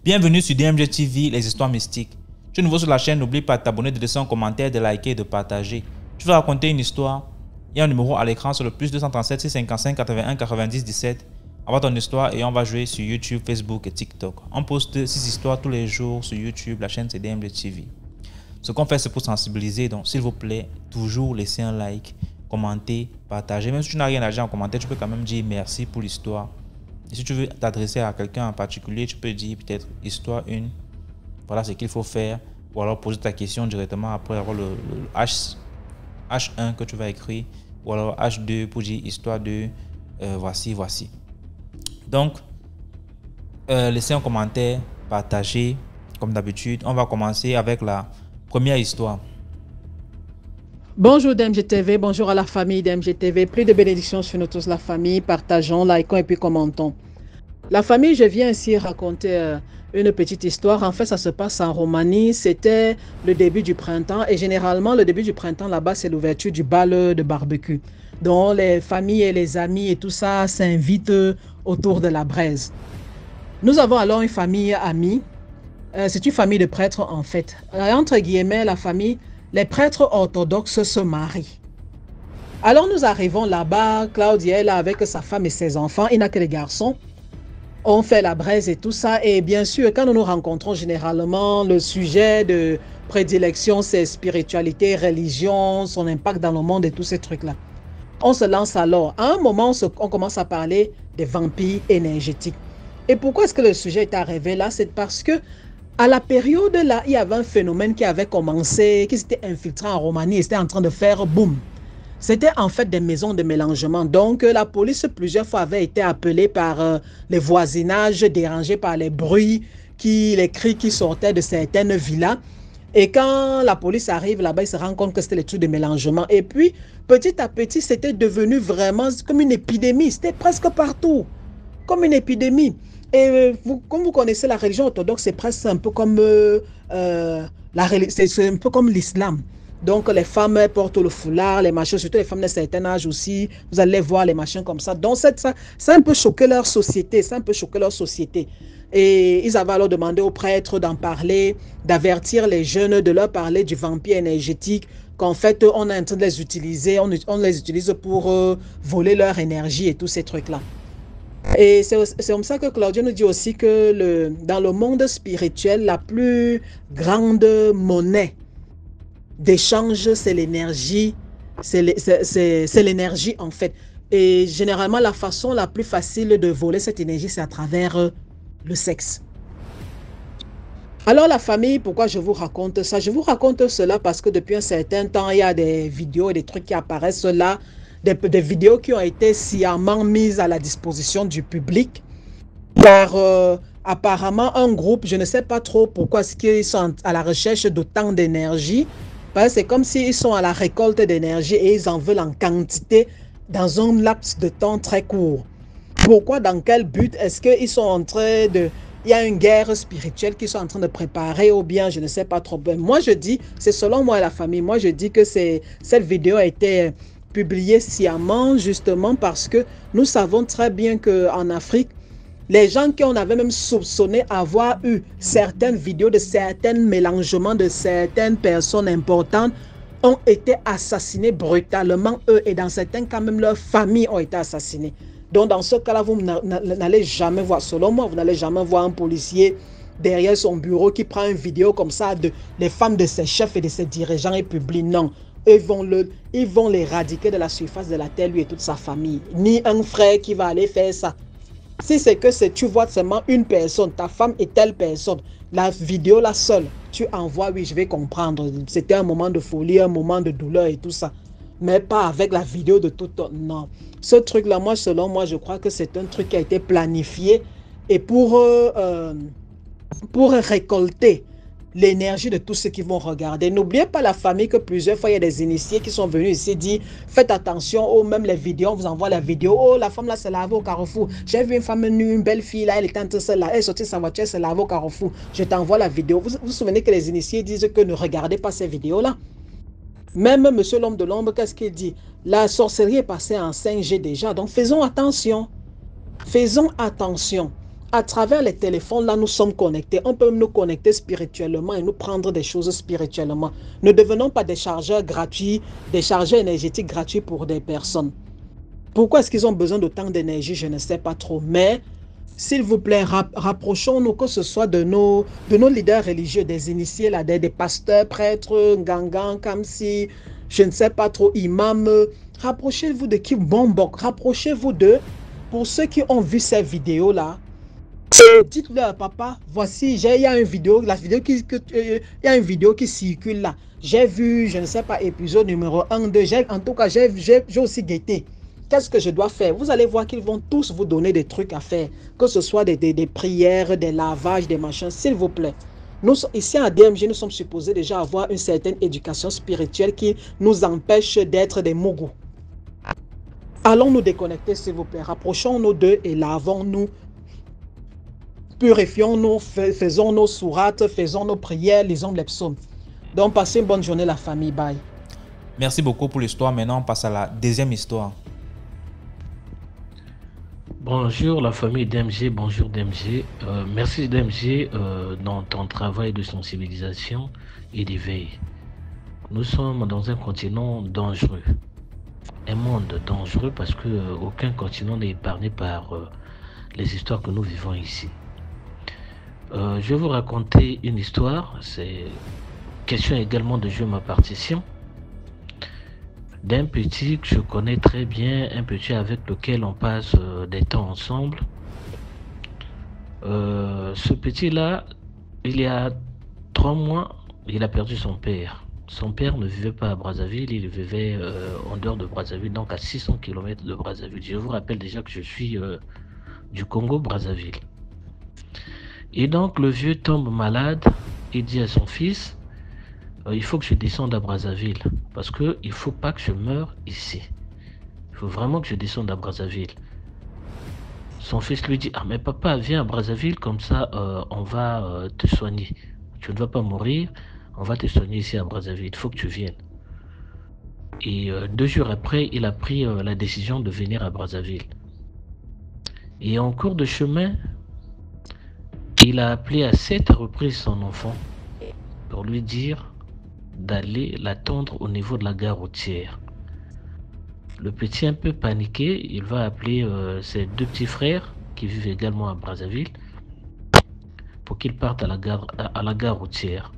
Bienvenue sur DMG TV, les histoires mystiques. Tu es nouveau sur la chaîne, n'oublie pas de t'abonner, de laisser un commentaire, de liker et de partager. Tu veux raconter une histoire? Il y a un numéro à l'écran sur le plus 237 655 81 90 17. Envoie ton histoire et on va jouer sur YouTube, Facebook et TikTok. On poste 6 histoires tous les jours sur YouTube, la chaîne c'est DMG TV. Ce qu'on fait c'est pour sensibiliser, donc s'il vous plaît, toujours laissez un like, commenter, partager. Même si tu n'as rien à dire en commentaire, tu peux quand même dire merci pour l'histoire. Et si tu veux t'adresser à quelqu'un en particulier, tu peux dire peut-être histoire 1, voilà ce qu'il faut faire, ou alors poser ta question directement après avoir le H1 que tu vas écrire, ou alors H2 pour dire histoire 2, voici. Donc, laissez un commentaire, partagez comme d'habitude. On va commencer avec la première histoire. Bonjour DMG TV, bonjour à la famille DMG TV. Plus de bénédictions sur nous tous, la famille. Partageons, likons et puis commentons. La famille, je viens ici raconter une petite histoire. En fait, ça se passe en Roumanie. C'était le début du printemps. Et généralement, le début du printemps, là-bas, c'est l'ouverture du bal de barbecue. Donc, les familles et les amis et tout ça s'invitent autour de la braise. Nous avons alors une famille amie. C'est une famille de prêtres, en fait. Entre guillemets, la famille... Les prêtres orthodoxes se marient. Alors nous arrivons là-bas, Claudia est là avec sa femme et ses enfants, il n'a que les garçons. On fait la braise et tout ça. Et bien sûr, quand nous nous rencontrons, généralement, le sujet de prédilection, c'est spiritualité, religion, son impact dans le monde et tous ces trucs-là. On se lance alors. À un moment, on commence à parler des vampires énergétiques. Et pourquoi est-ce que le sujet est arrivé là? C'est parce que à la période là, il y avait un phénomène qui avait commencé, qui s'était infiltré en Roumanie et c'était en train de faire boum. C'était en fait des maisons de mélangement. Donc la police plusieurs fois avait été appelée par les voisinages, dérangés par les bruits, les cris qui sortaient de certaines villas. Et quand la police arrive là-bas, ils se rendent compte que c'était les trucs de mélangement. Et puis petit à petit, c'était devenu vraiment comme une épidémie. C'était presque partout, comme une épidémie. Et comme vous connaissez la religion orthodoxe, c'est presque un peu comme c'est un peu comme l'islam. Donc les femmes portent le foulard, les machins, surtout les femmes d'un certain âge aussi. Vous allez voir les machins comme ça. Donc ça a un peu choqué leur société. Et ils avaient alors demandé aux prêtres d'en parler, d'avertir les jeunes, de leur parler du vampire énergétique, qu'en fait on est en train de les utiliser, on les utilise pour voler leur énergie et tous ces trucs-là. Et c'est comme ça que Claudia nous dit aussi que dans le monde spirituel, la plus grande monnaie d'échange, c'est l'énergie. C'est l'énergie en fait. Et généralement, la façon la plus facile de voler cette énergie, c'est à travers le sexe. Alors la famille, pourquoi je vous raconte ça? Je vous raconte cela parce que depuis un certain temps, il y a des vidéos et des trucs qui apparaissent là. Des vidéos qui ont été sciemment mises à la disposition du public par apparemment un groupe, je ne sais pas trop pourquoi est-ce qu'ils sont à la recherche d'autant d'énergie. C'est comme s'ils sont à la récolte d'énergie et ils en veulent en quantité dans un laps de temps très court. Pourquoi, dans quel but? Est-ce qu'ils sont en train de... Il y a une guerre spirituelle qu'ils sont en train de préparer ou bien je ne sais pas trop. Moi je dis, c'est selon moi et la famille, moi je dis que cette vidéo a été publié sciemment justement parce que nous savons très bien qu'en Afrique, les gens qui on avait même soupçonné avoir eu certaines vidéos de certains mélangements de certaines personnes importantes ont été assassinés brutalement, eux, et dans certains cas même leurs familles ont été assassinées. Donc dans ce cas-là, vous n'allez jamais voir, selon moi, vous n'allez jamais voir un policier derrière son bureau qui prend une vidéo comme ça de les femmes de ses chefs et de ses dirigeants et publie. Non. Ils vont l'éradiquer de la surface de la terre, lui et toute sa famille. Ni un frère qui va aller faire ça. Si c'est que tu vois seulement une personne, ta femme et telle personne, la vidéo la seule, tu envoies, oui, je vais comprendre. C'était un moment de folie, un moment de douleur et tout ça. Mais pas avec la vidéo de tout autre. Non. Ce truc-là, moi, selon moi, je crois que c'est un truc qui a été planifié et pour récolter l'énergie de tous ceux qui vont regarder. N'oubliez pas la famille que plusieurs fois, il y a des initiés qui sont venus ici dire faites attention, oh, même les vidéos, on vous envoie la vidéo, oh, la femme là s'est lavée au carrefour. J'ai vu une femme nue, une belle fille là, elle était en train de se laver, elle est sortie de sa voiture, elle s'est lavée au carrefour. Je t'envoie la vidéo. Vous vous souvenez que les initiés disent que ne regardez pas ces vidéos là. Même Monsieur l'homme de l'ombre, qu'est-ce qu'il dit? La sorcellerie est passée en 5G déjà, donc faisons attention. Faisons attention. À travers les téléphones, là, nous sommes connectés. On peut nous connecter spirituellement et nous prendre des choses spirituellement. Ne devenons pas des chargeurs gratuits, des chargeurs énergétiques gratuits pour des personnes. Pourquoi est-ce qu'ils ont besoin de tant d'énergie? Je ne sais pas trop. Mais, s'il vous plaît, rapprochons-nous, que ce soit de nos leaders religieux, des initiés, là, des pasteurs, prêtres, gangans, Kamsi, je ne sais pas trop, imams. Rapprochez-vous de qui Bombok. Rapprochez-vous d'eux. Pour ceux qui ont vu ces vidéos-là, dites-leur, papa, voici, il y a une vidéo, il y a une vidéo qui circule là. J'ai vu, je ne sais pas, épisode numéro 1, 2, en tout cas, j'ai aussi guetté. Qu'est-ce que je dois faire? Vous allez voir qu'ils vont tous vous donner des trucs à faire, que ce soit des prières, des lavages, des machins, s'il vous plaît. Nous, ici à DMG, nous sommes supposés déjà avoir une certaine éducation spirituelle qui nous empêche d'être des mogos. Allons nous déconnecter, s'il vous plaît. Rapprochons-nous d'eux et lavons-nous. Purifions-nous, faisons nos sourates, faisons nos prières, lisons les psaumes. Donc, passez une bonne journée, la famille. Bye. Merci beaucoup pour l'histoire. Maintenant, on passe à la deuxième histoire. Bonjour la famille DMG, bonjour DMG. Merci DMG dans ton travail de sensibilisation et d'éveil. Nous sommes dans un continent dangereux. Un monde dangereux parce que aucun continent n'est épargné par les histoires que nous vivons ici. Je vais vous raconter une histoire. C'est question également de jouer ma partition d'un petit que je connais très bien, un petit avec lequel on passe des temps ensemble. Ce petit-là, il y a 3 mois, il a perdu son père. Son père ne vivait pas à Brazzaville, il vivait en dehors de Brazzaville, donc à 600 km de Brazzaville. Je vous rappelle déjà que je suis du Congo, Brazzaville. Et donc le vieux tombe malade, il dit à son fils, il faut que je descende à Brazzaville, parce qu'il ne faut pas que je meure ici. Il faut vraiment que je descende à Brazzaville. Son fils lui dit, ah mais papa, viens à Brazzaville, comme ça on va te soigner. Tu ne vas pas mourir, on va te soigner ici à Brazzaville, il faut que tu viennes. Et 2 jours après, il a pris la décision de venir à Brazzaville. Et en cours de chemin, il a appelé à 7 reprises son enfant pour lui dire d'aller l'attendre au niveau de la gare routière. Le petit, un peu paniqué, il va appeler ses 2 petits frères qui vivent également à Brazzaville pour qu'ils partent à la gare routière.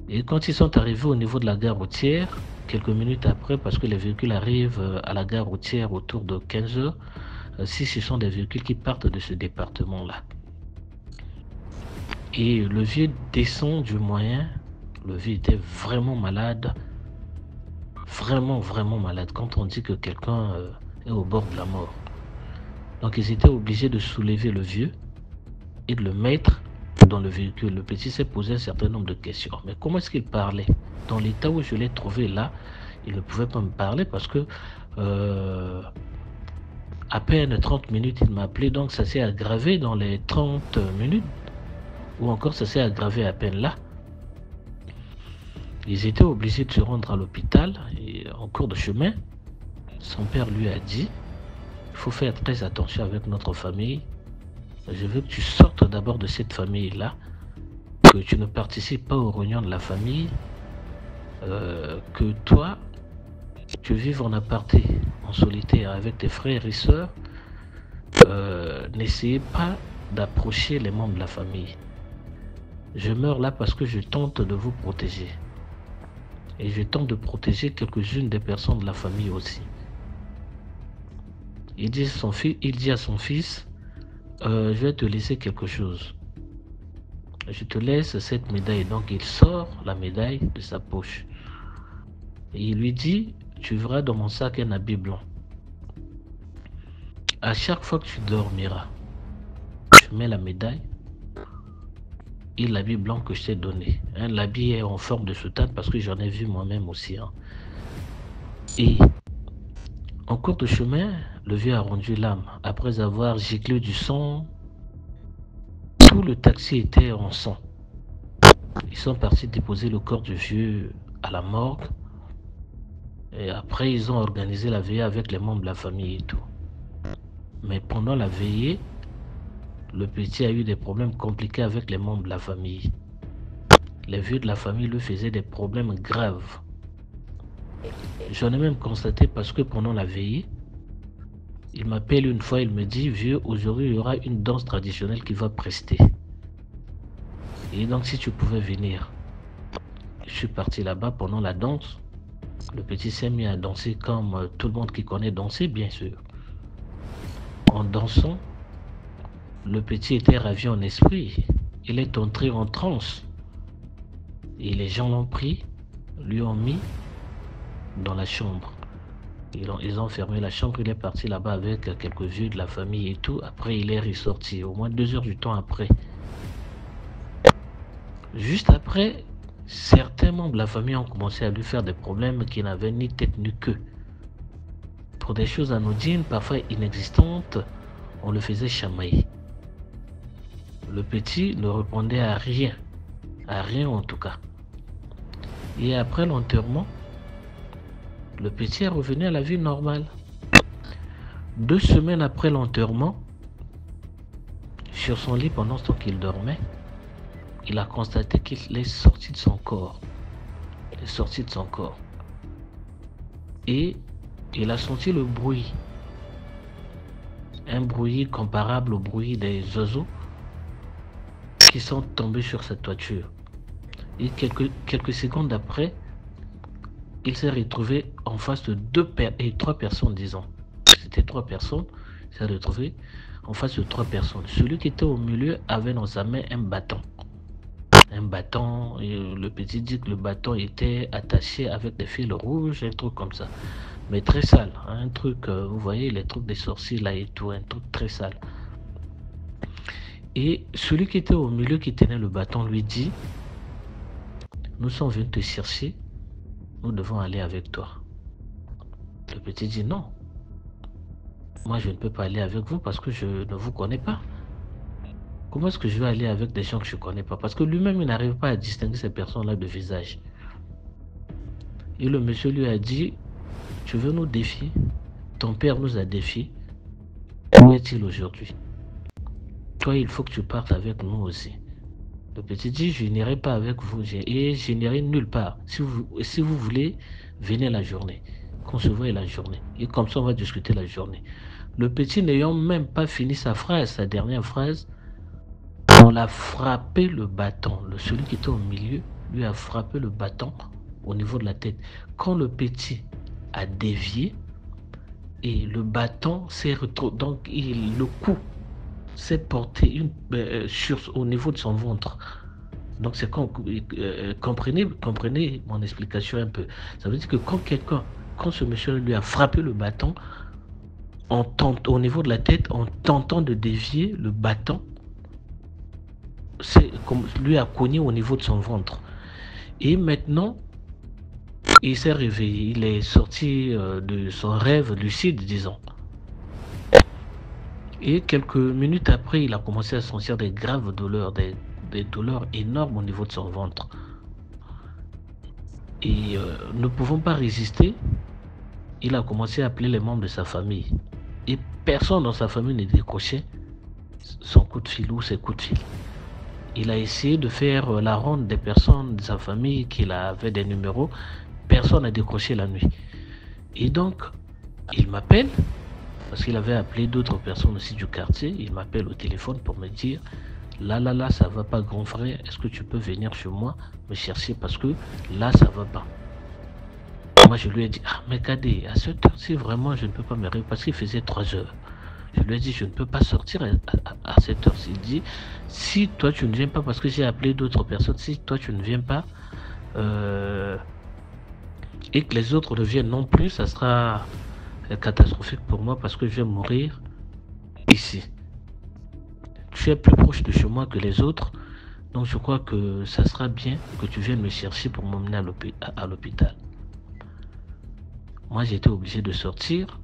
Et quand ils sont arrivés au niveau de la gare routière, quelques minutes après, parce que les véhicules arrivent à la gare routière autour de 15 h, si ce sont des véhicules qui partent de ce département-là. Et le vieux descend du moyen. Le vieux était vraiment malade. Vraiment, vraiment malade. Quand on dit que quelqu'un est au bord de la mort. Donc ils étaient obligés de soulever le vieux et de le mettre dans le véhicule. Le petit s'est posé un certain nombre de questions. Mais comment est-ce qu'il parlait? Dans l'état où je l'ai trouvé là, il ne pouvait pas me parler parce que à peine 30 minutes, il m'a appelé. Donc ça s'est aggravé dans les 30 minutes. Ou encore ça s'est aggravé à peine là. Ils étaient obligés de se rendre à l'hôpital et en cours de chemin, son père lui a dit, il faut faire très attention avec notre famille. Je veux que tu sortes d'abord de cette famille-là, que tu ne participes pas aux réunions de la famille, que toi, tu vives en aparté, en solitaire avec tes frères et sœurs. N'essayez pas d'approcher les membres de la famille. Je meurs là parce que je tente de vous protéger. Et je tente de protéger quelques-unes des personnes de la famille aussi. Il dit à son fils, je vais te laisser quelque chose. Je te laisse cette médaille. Donc il sort la médaille de sa poche. Et il lui dit, tu verras dans mon sac un habit blanc. À chaque fois que tu dormiras, tu mets la médaille et l'habit blanc que je t'ai donné. Hein, l'habit est en forme de soutane parce que j'en ai vu moi-même aussi. Hein. Et en cours de chemin, le vieux a rendu l'âme. Après avoir giclé du sang, tout le taxi était en sang. Ils sont partis déposer le corps du vieux à la morgue Et après, ils ont organisé la veillée avec les membres de la famille et tout. Mais pendant la veillée, le petit a eu des problèmes compliqués avec les membres de la famille. Les vieux de la famille lui faisaient des problèmes graves. J'en ai même constaté parce que pendant la veillée, il m'appelle une fois, il me dit, vieux, aujourd'hui il y aura une danse traditionnelle qui va prester. Et donc si tu pouvais venir. Je suis parti là-bas pendant la danse. Le petit s'est mis à danser comme tout le monde qui connaît danser, bien sûr. En dansant, le petit était ravi en esprit. Il est entré en transe. Et les gens l'ont pris, lui ont mis dans la chambre. Ils ont fermé la chambre, il est parti là-bas avec quelques vieux de la famille et tout. Après, il est ressorti, au moins 2 heures du temps après. Juste après, certains membres de la famille ont commencé à lui faire des problèmes qui n'avaient ni tête ni queue. Pour des choses anodines, parfois inexistantes, on le faisait chamailler. Le petit ne répondait à rien en tout cas. Et après l'enterrement, le petit est revenu à la vie normale. 2 semaines après l'enterrement, sur son lit pendant ce temps qu'il dormait, il a constaté qu'il est sorti de son corps. Il est sorti de son corps. Et il a senti le bruit. Un bruit comparable au bruit des oiseaux qui sont tombés sur sa toiture. Et quelques secondes après, il s'est retrouvé en face de 3 personnes, disons. C'était 3 personnes. Il s'est retrouvé en face de 3 personnes. Celui qui était au milieu avait dans sa main un bâton. Un bâton, et le petit dit que le bâton était attaché avec des fils rouges, un truc comme ça. Mais très sale. Hein, un truc, vous voyez, les trucs des sorciers là et tout, un truc très sale. Et celui qui était au milieu, qui tenait le bâton, lui dit, nous sommes venus te chercher, nous devons aller avec toi. Le petit dit non. Moi, je ne peux pas aller avec vous parce que je ne vous connais pas. Comment est-ce que je vais aller avec des gens que je ne connais pas? Parce que lui-même, il n'arrive pas à distinguer ces personnes-là de visage. Et le monsieur lui a dit, tu veux nous défier? Ton père nous a défiés. Où est-il aujourd'hui? Toi, il faut que tu partes avec nous aussi. Le petit dit, je n'irai pas avec vous et je n'irai nulle part. Si vous voulez, venez la journée. Qu'on se voie la journée. Et comme ça, on va discuter la journée. Le petit n'ayant même pas fini sa phrase, sa dernière phrase, on l'a frappé le bâton. Celui qui était au milieu lui a frappé le bâton au niveau de la tête. Quand le petit a dévié et le bâton s'est retrouvé, donc le coup s'est porté au niveau de son ventre. Donc c'est comprenez mon explication un peu. Ça veut dire que quand ce monsieur lui a frappé le bâton, au niveau de la tête, en tentant de dévier le bâton, c'est comme lui a cogné au niveau de son ventre. Et maintenant, il s'est réveillé, il est sorti de son rêve lucide, disons. Et quelques minutes après, il a commencé à sentir des graves douleurs, des douleurs énormes au niveau de son ventre. Et ne pouvant pas résister, il a commencé à appeler les membres de sa famille. Et personne dans sa famille ne décrochait son coup de fil ou ses coups de fil. Il a essayé de faire la ronde des personnes de sa famille qui avait des numéros. Personne n'a décroché la nuit. Et donc, il m'appelle, parce qu'il avait appelé d'autres personnes aussi du quartier. Il m'appelle au téléphone pour me dire, là, ça va pas grand frère, est-ce que tu peux venir chez moi me chercher parce que là, ça va pas. Moi, je lui ai dit, mais Kadé, à cette heure-ci, vraiment, je ne peux pas me réveiller parce qu'il faisait 3 heures. Je lui ai dit, je ne peux pas sortir à cette heure-ci. Il dit, si toi tu ne viens pas, parce que j'ai appelé d'autres personnes, si toi tu ne viens pas, et que les autres ne viennent non plus, ça sera catastrophique pour moi parce que je vais mourir ici. Tu es plus proche de chez moi que les autres, donc je crois que ça sera bien que tu viennes me chercher pour m'emmener à l'hôpital. Moi, j'étais obligé de sortir.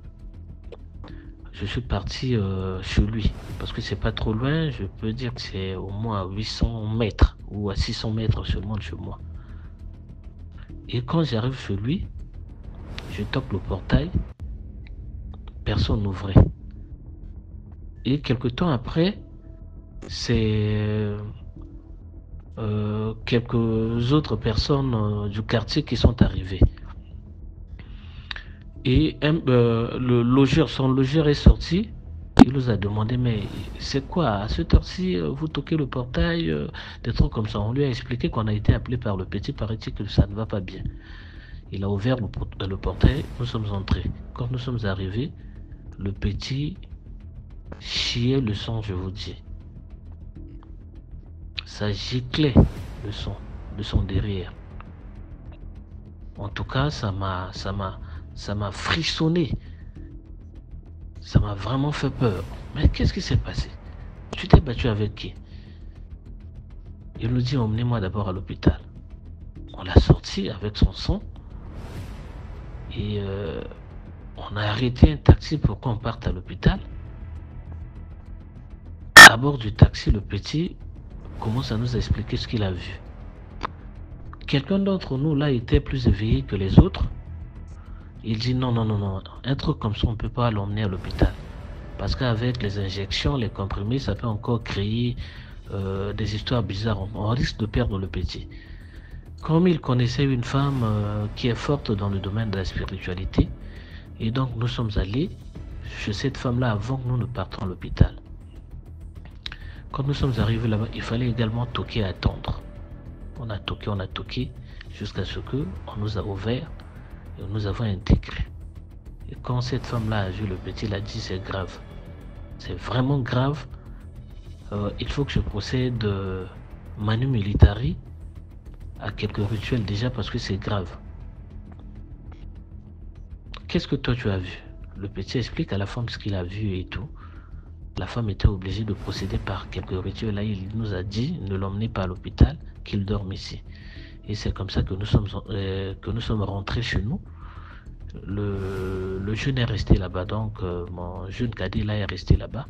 Je suis parti chez lui, parce que c'est pas trop loin, je peux dire que c'est au moins à 800 mètres ou à 600 mètres seulement de chez moi. Et quand j'arrive chez lui, Je toque le portail, personne n'ouvrait. Et quelque temps après, c'est quelques autres personnes du quartier qui sont arrivées. Et son logeur est sorti. Il nous a demandé, mais c'est quoi, à cette heure-ci, vous toquez le portail, des trucs comme ça. On lui a expliqué qu'on a été appelé par le petit, paraît-il que ça ne va pas bien. Il a ouvert le portail, nous sommes entrés. Quand nous sommes arrivés, le petit chiait le sang, je vous dis. Ça giclait le son derrière. En tout cas, ça m'a frissonné. Ça m'a vraiment fait peur. Mais qu'est-ce qui s'est passé? Tu t'es battu avec qui? Il nous dit, emmenez-moi d'abord à l'hôpital. On l'a sorti avec son sang. Et on a arrêté un taxi pour qu'on parte à l'hôpital. À bord du taxi, le petit commence à nous expliquer ce qu'il a vu. Quelqu'un d'entre nous là était plus éveillé que les autres. Il dit non, un truc comme ça on ne peut pas l'emmener à l'hôpital. Parce qu'avec les injections, les comprimés, ça peut encore créer des histoires bizarres. On risque de perdre le petit. Comme il connaissait une femme qui est forte dans le domaine de la spiritualité, et donc nous sommes allés chez cette femme-là avant que nous ne partions à l'hôpital. Quand nous sommes arrivés là-bas, il fallait également toquer et attendre. On a toqué, jusqu'à ce qu'on nous a ouvert et nous avons intégré. Et quand cette femme-là a vu le petit, elle a dit c'est grave. C'est vraiment grave. Il faut que je procède manu militari à quelques rituels déjà parce que c'est grave. Qu'est-ce que toi tu as vu? Le petit explique à la femme ce qu'il a vu et tout. La femme était obligée de procéder par quelques rituels. Là, il nous a dit ne l'emmenez pas à l'hôpital, qu'il dorme ici. Et c'est comme ça que nous sommes rentrés chez nous. Le jeune est resté là-bas, donc mon jeune cadet là est resté là-bas.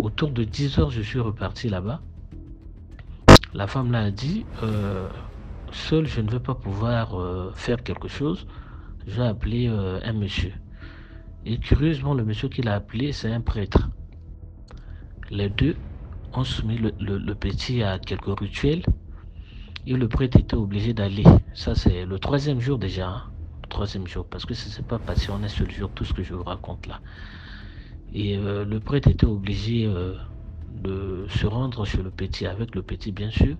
Autour de 10 heures, je suis reparti là-bas. La femme là a dit seul je ne vais pas pouvoir faire quelque chose. Je vais appeler un monsieur. Et curieusement, le monsieur qu'il a appelé, c'est un prêtre. Les deux ont soumis le petit à quelques rituels et le prêtre était obligé d'aller. Ça, c'est le 3e jour déjà. Hein. Le 3e jour, parce que ça ne s'est pas passé en un seul jour, tout ce que je vous raconte là. Et le prêtre était obligé de se rendre chez le petit, avec le petit bien sûr.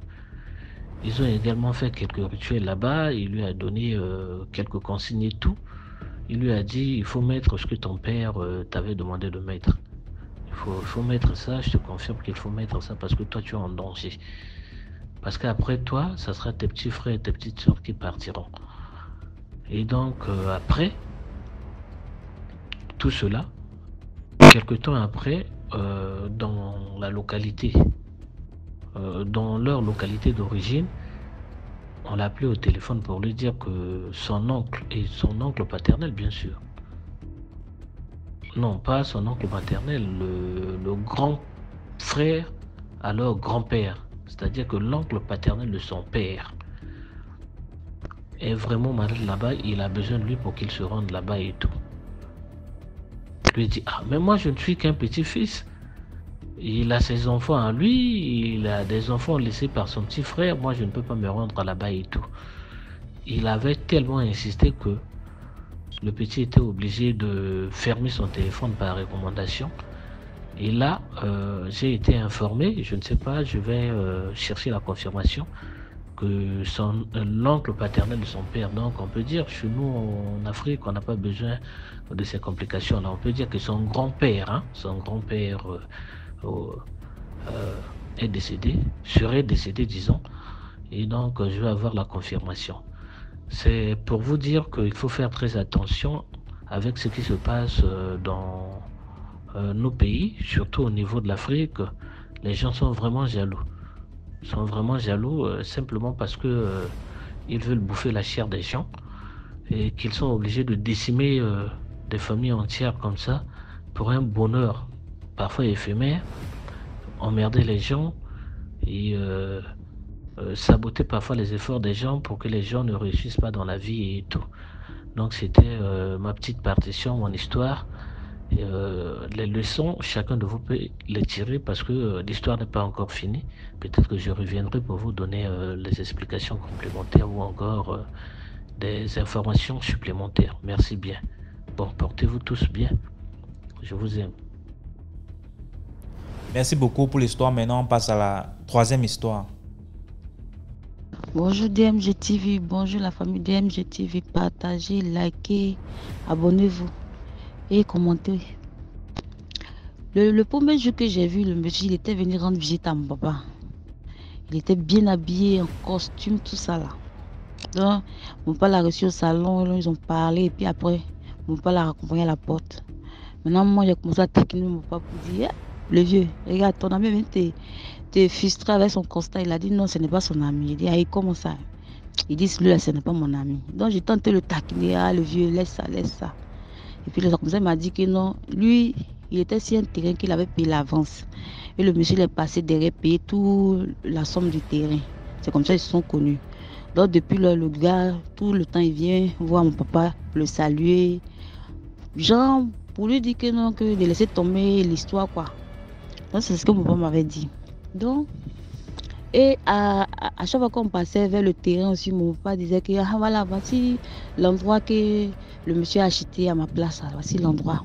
Ils ont également fait quelques rituels là-bas. Il lui a donné quelques consignes et tout. Il lui a dit, il faut mettre ce que ton père t'avait demandé de mettre. Il faut mettre ça, je te confirme qu'il faut mettre ça parce que toi tu es en danger. Parce qu'après toi, ça sera tes petits frères et tes petites soeurs qui partiront. Et donc après, tout cela, quelque temps après, dans la localité, dans leur localité d'origine, on l'a appelé au téléphone pour lui dire que son oncle, et son oncle paternel bien sûr, non pas son oncle maternel, le grand frère à leur grand-père, c'est-à-dire que l'oncle paternel de son père est vraiment malade là-bas, il a besoin de lui pour qu'il se rende là-bas et tout. Je lui dis, ah mais moi je ne suis qu'un petit-fils, il a ses enfants à lui, il a des enfants laissés par son petit frère, moi je ne peux pas me rendre là-bas et tout. Il avait tellement insisté que le petit était obligé de fermer son téléphone par recommandation. Et là, j'ai été informé, je ne sais pas, je vais chercher la confirmation, que l'oncle paternel de son père, donc on peut dire, chez nous en Afrique, on n'a pas besoin de ces complications-là. On peut dire que son grand-père, hein, est décédé, serait décédé, disons. Et donc, je vais avoir la confirmation. C'est pour vous dire qu'il faut faire très attention avec ce qui se passe dans nos pays, surtout au niveau de l'Afrique. Les gens sont vraiment jaloux. Simplement parce que ils veulent bouffer la chair des gens et qu'ils sont obligés de décimer des familles entières comme ça pour un bonheur parfois éphémère, emmerder les gens et saboter parfois les efforts des gens pour que les gens ne réussissent pas dans la vie et tout. Donc c'était ma petite partition, mon histoire. Les leçons, chacun de vous peut les tirer parce que l'histoire n'est pas encore finie. Peut-être que je reviendrai pour vous donner les explications complémentaires ou encore des informations supplémentaires. Merci bien. Bon, portez-vous tous bien. Je vous aime. Merci beaucoup pour l'histoire. Maintenant, on passe à la troisième histoire. Bonjour DMG TV, bonjour la famille DMG TV. Partagez, likez, abonnez-vous et commentez. Le premier jour que j'ai vu le monsieur, il était venu rendre visite à mon papa. Il était bien habillé, en costume, tout ça là. Donc, mon papa l'a reçu au salon, ils ont parlé et puis après, mon papa l'a accompagné à la porte. Maintenant, moi, j'ai commencé à taquiner mon papa pour dire, le vieux, regarde, ton ami vient te frustré avec son constat. Il a dit non, ce n'est pas son ami. Il dit, ah, comment ça? Il dit, lui là, ce n'est pas mon ami. Donc, j'ai tenté de le taquiner, ah, le vieux, laisse ça, laisse ça. Et puis, le conseil m'a dit que non, lui, il était sur un terrain qu'il avait payé l'avance. Et le monsieur, il est passé derrière payer toute la somme du terrain. C'est comme ça qu'ils se sont connus. Donc, depuis là, le gars, tout le temps, il vient voir mon papa, le saluer. Genre, pour lui dire que non, que de laisser tomber l'histoire, quoi. Donc, c'est ce que mon papa m'avait dit. Donc, et à chaque fois qu'on passait vers le terrain aussi, mon papa disait que ah, voilà, voici l'endroit que le monsieur a acheté à ma place. Voici l'endroit.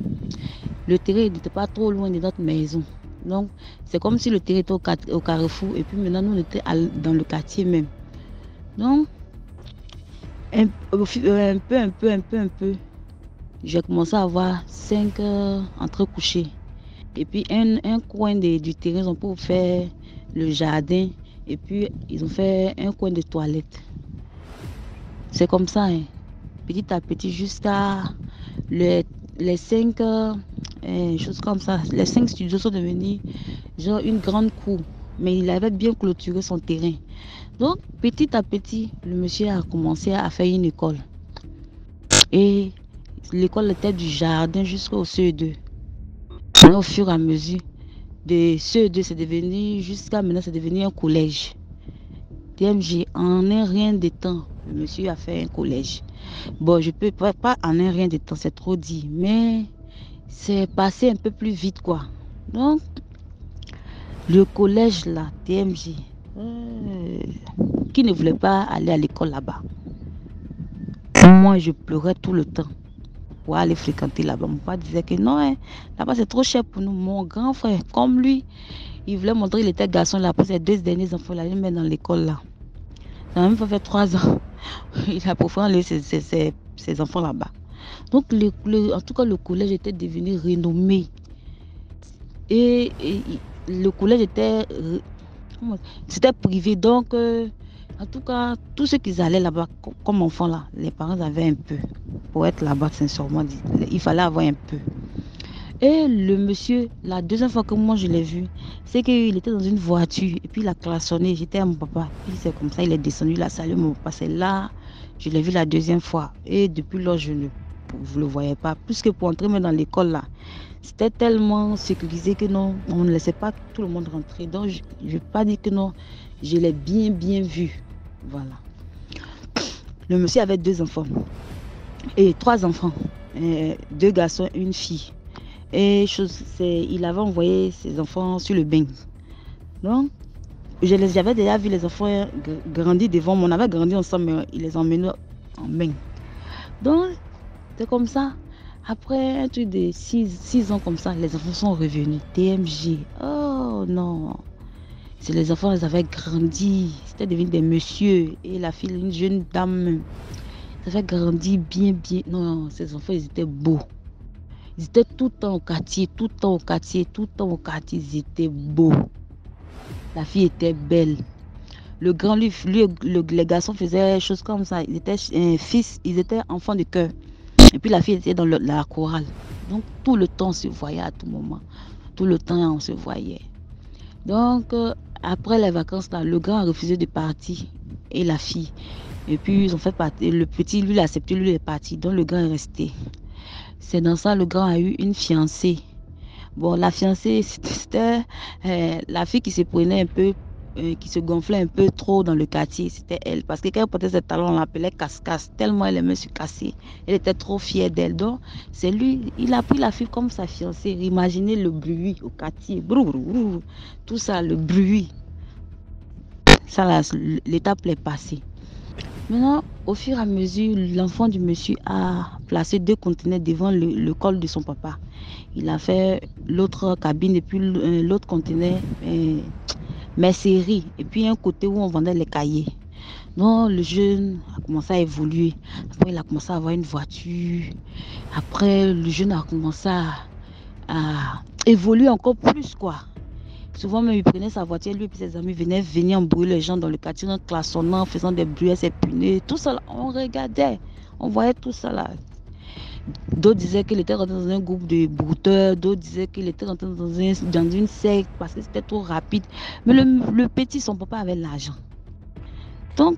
Le terrain n'était pas trop loin de notre maison. Donc, c'est comme si le terrain était au carrefour et puis maintenant, nous, on était dans le quartier même. Donc, un peu, j'ai commencé à avoir 5 entrecouchés. Et puis, un coin du terrain, ils ont pu faire le jardin. Et puis, ils ont fait un coin de toilette. C'est comme ça, hein. Petit à petit, jusqu'à les 5 choses comme ça. Les 5 studios sont devenus genre une grande cour. Mais il avait bien clôturé son terrain. Donc, petit à petit, le monsieur a commencé à faire une école. Et l'école était du jardin jusqu'au CE2. Et au fur et à mesure, de CE2, c'est devenu, jusqu'à maintenant, c'est devenu un collège. DMG, en un rien de temps, le monsieur a fait un collège. Bon, je peux pas en un rien de temps, c'est trop dit, mais c'est passé un peu plus vite, quoi. Donc, le collège là, DMG, qui ne voulait pas aller à l'école là-bas. Moi, je pleurais tout le temps pour aller fréquenter là-bas. Mon père disait que non, hein, là-bas c'est trop cher pour nous. Mon grand frère, comme lui, il voulait montrer qu'il était garçon là. Après ses 2 derniers enfants, là, il met dans l'école là. Ça a même pas fait 3 ans. Il a profondé ses enfants là-bas. Donc, en tout cas, le collège était devenu renommé. Et le collège c'était privé. Donc, en tout cas, tous ceux qui allaient là-bas comme enfants là, les parents avaient un peu. Pour être là-bas, sincèrement, il fallait avoir un peu. Et le monsieur, la deuxième fois que moi je l'ai vu, c'est qu'il était dans une voiture et puis il a klaxonné. J'étais à mon papa. Puis c'est comme ça, il est descendu, il a salué mon papa. C'est là, je l'ai vu la deuxième fois. Et depuis là, je ne le voyais pas. Puisque pour entrer même dans l'école là, c'était tellement sécurisé que non, on ne laissait pas tout le monde rentrer. Donc je ne vais pas dire que non, je l'ai bien vu. Voilà. Le monsieur avait 2 enfants. Et 3 enfants. 2 garçons, une fille. Et il avait envoyé ses enfants sur le bain. Donc, j'avais déjà vu les enfants grandir devant moi. On avait grandi ensemble, mais il les emmenait en bain. Donc, c'est comme ça. Après un truc de 6 ans comme ça, les enfants sont revenus. TMG. Oh non. C'est les enfants, ils avaient grandi. C'était devenu des messieurs. Et la fille, une jeune dame. Ils avaient grandi bien. Non, ces enfants, ils étaient beaux. Ils étaient tout le temps au quartier, ils étaient beaux. La fille était belle. Le grand, les garçons faisaient des choses comme ça. Ils étaient enfants de cœur. Et puis la fille était dans la chorale. Donc tout le temps on se voyait à tout moment. Tout le temps on se voyait. Donc après les vacances, là, le grand a refusé de partir. Et la fille. Et puis ils ont fait partir. Le petit, lui, il a accepté, lui, il est parti. Donc le grand est resté. C'est dans ça le grand a eu une fiancée. Bon, la fiancée, c'était la fille qui se prenait un peu qui se gonflait un peu trop dans le quartier, c'était elle. Parce que quand elle portait ses talons, on l'appelait casse-casse, tellement elle aimait se casser. Elle était trop fière d'elle. Donc, c'est lui, il a pris la fille comme sa fiancée. Imaginez le bruit au quartier. Brou, brou, brou. Tout ça, le bruit. Ça, là, l'étape est passée. Maintenant, au fur et à mesure, l'enfant du monsieur a placé 2 conteneurs devant le col de son papa. Il a fait l'autre cabine et puis l'autre conteneur mercerie. Et puis un côté où on vendait les cahiers. Donc le jeune a commencé à évoluer. Après, il a commencé à avoir une voiture. Après, le jeune a commencé à évoluer encore plus, quoi. Souvent, même, il prenait sa voiture, lui et ses amis venaient embrouiller les gens dans le quartier, en klaxonnant, faisant des bruits à ses punais. Tout ça, là, on regardait, on voyait tout ça là. D'autres disaient qu'il était rentré dans un groupe de brouteurs, d'autres disaient qu'il était rentré dans une secte parce que c'était trop rapide. Mais le petit, son papa avait l'argent. Donc,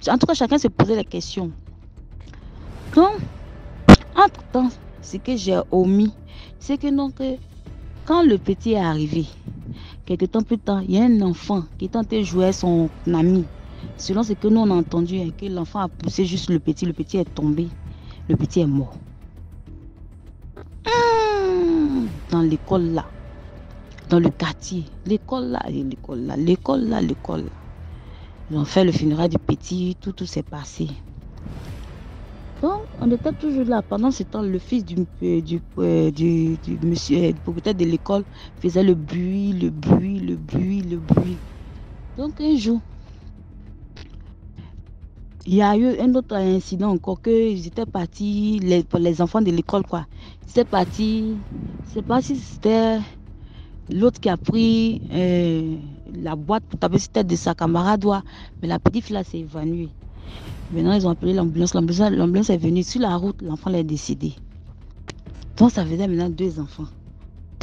en tout cas, chacun se posait la question. Donc, entre-temps, ce que j'ai omis, c'est que donc, quand le petit est arrivé, quelques temps plus tard, il y a un enfant qui tentait de jouer son ami. Selon ce que nous on a entendu, que l'enfant a poussé juste le petit est tombé, le petit est mort. Dans l'école là, dans le quartier, l'école là. Ils ont fait le funérail du petit, tout s'est passé. Donc, on était toujours là. Pendant ce temps, le fils du monsieur, propriétaire de l'école, faisait le bruit. Donc, un jour, il y a eu un autre incident encore qu'ils étaient partis, les enfants de l'école, quoi. Ils étaient partis, je ne sais pas si c'était l'autre qui a pris la boîte pour taper sur la tête de sa camarade, mais la petite fille là s'est évanouie. Maintenant, ils ont appelé l'ambulance. L'ambulance est venue sur la route, l'enfant est décédé. Donc, ça faisait maintenant 2 enfants.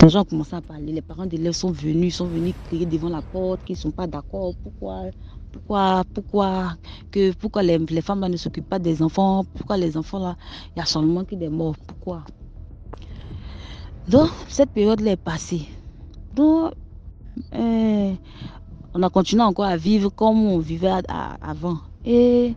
Les gens ont commencé à parler. Les parents d'élèves sont venus crier devant la porte qu'ils ne sont pas d'accord. Pourquoi les femmes là ne s'occupent pas des enfants? Pourquoi les enfants là, il y a seulement que des morts? Pourquoi? Donc, cette période-là est passée. Donc, on a continué encore à vivre comme on vivait avant. Et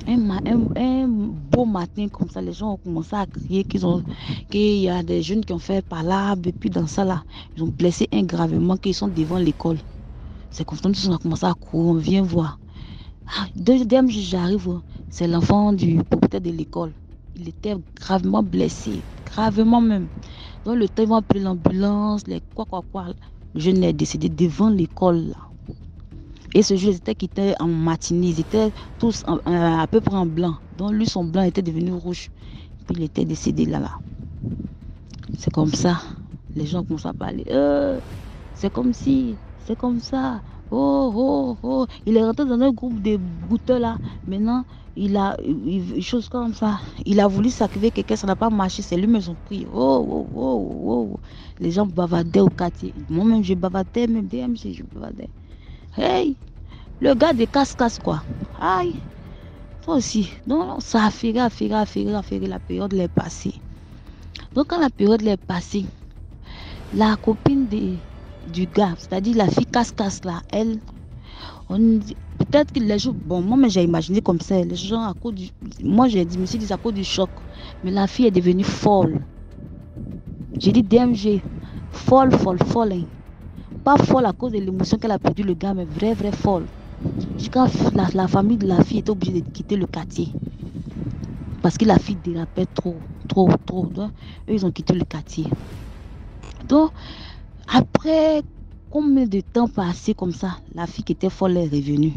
un beau matin comme ça, les gens ont commencé à crier qu'il y a des jeunes qui ont fait palabre. Et puis dans ça là, ils ont blessé gravement, qu'ils sont devant l'école. C'est comme ça qu'on a commencé à courir, on vient voir. Deuxième jour, j'arrive, c'est l'enfant du propriétaire de l'école. Il était gravement blessé, gravement même. Donc le temps, ils vont appeler l'ambulance, le jeune est décédé devant l'école là. Et ce jour, ils étaient quittés en matinée. Ils étaient tous à peu près en blanc. Donc lui, son blanc était devenu rouge. Puis il était décédé là. C'est comme ça. Les gens commencent à parler. C'est comme ça. Oh. Il est rentré dans un groupe de brouteurs là. Maintenant, il a chose comme ça. Il a voulu sacrifier quelqu'un, ça n'a pas marché. C'est lui-même son prix. Oh. Les gens bavardaient au quartier. Moi-même, je bavardais, même DMC, je bavardais. Hey, le gars de casse-casse quoi. Aïe, toi aussi. Donc ça a fait la période est passée. Donc quand la période est passée, la copine du gars, c'est-à-dire la fille casse-casse là, elle, peut-être que les gens, moi j'ai imaginé comme ça, les gens moi je me suis dit c'est à cause du choc, mais la fille est devenue folle. J'ai dit DMG, folle. Pas folle à cause de l'émotion qu'elle a perdu le gars, mais vrai folle. Jusqu'à la famille de la fille était obligée de quitter le quartier. Parce que la fille dérapait trop. Donc, eux, ils ont quitté le quartier. Donc, après combien de temps passé comme ça, la fille qui était folle est revenue.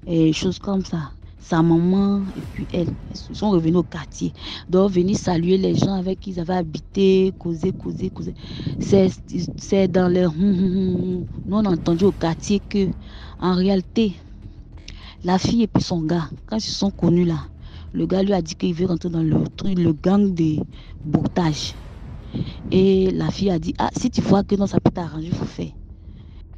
Et choses comme ça. Sa maman et puis elles sont revenus au quartier. Donc, venir saluer les gens avec qui ils avaient habité, causer. C'est dans les nous on a entendu au quartier que, en réalité, la fille et puis son gars, quand ils se sont connus là, le gars lui a dit qu'il veut rentrer dans le gang de boutage. Et la fille a dit, si tu vois que non, ça peut t'arranger, il faut faire.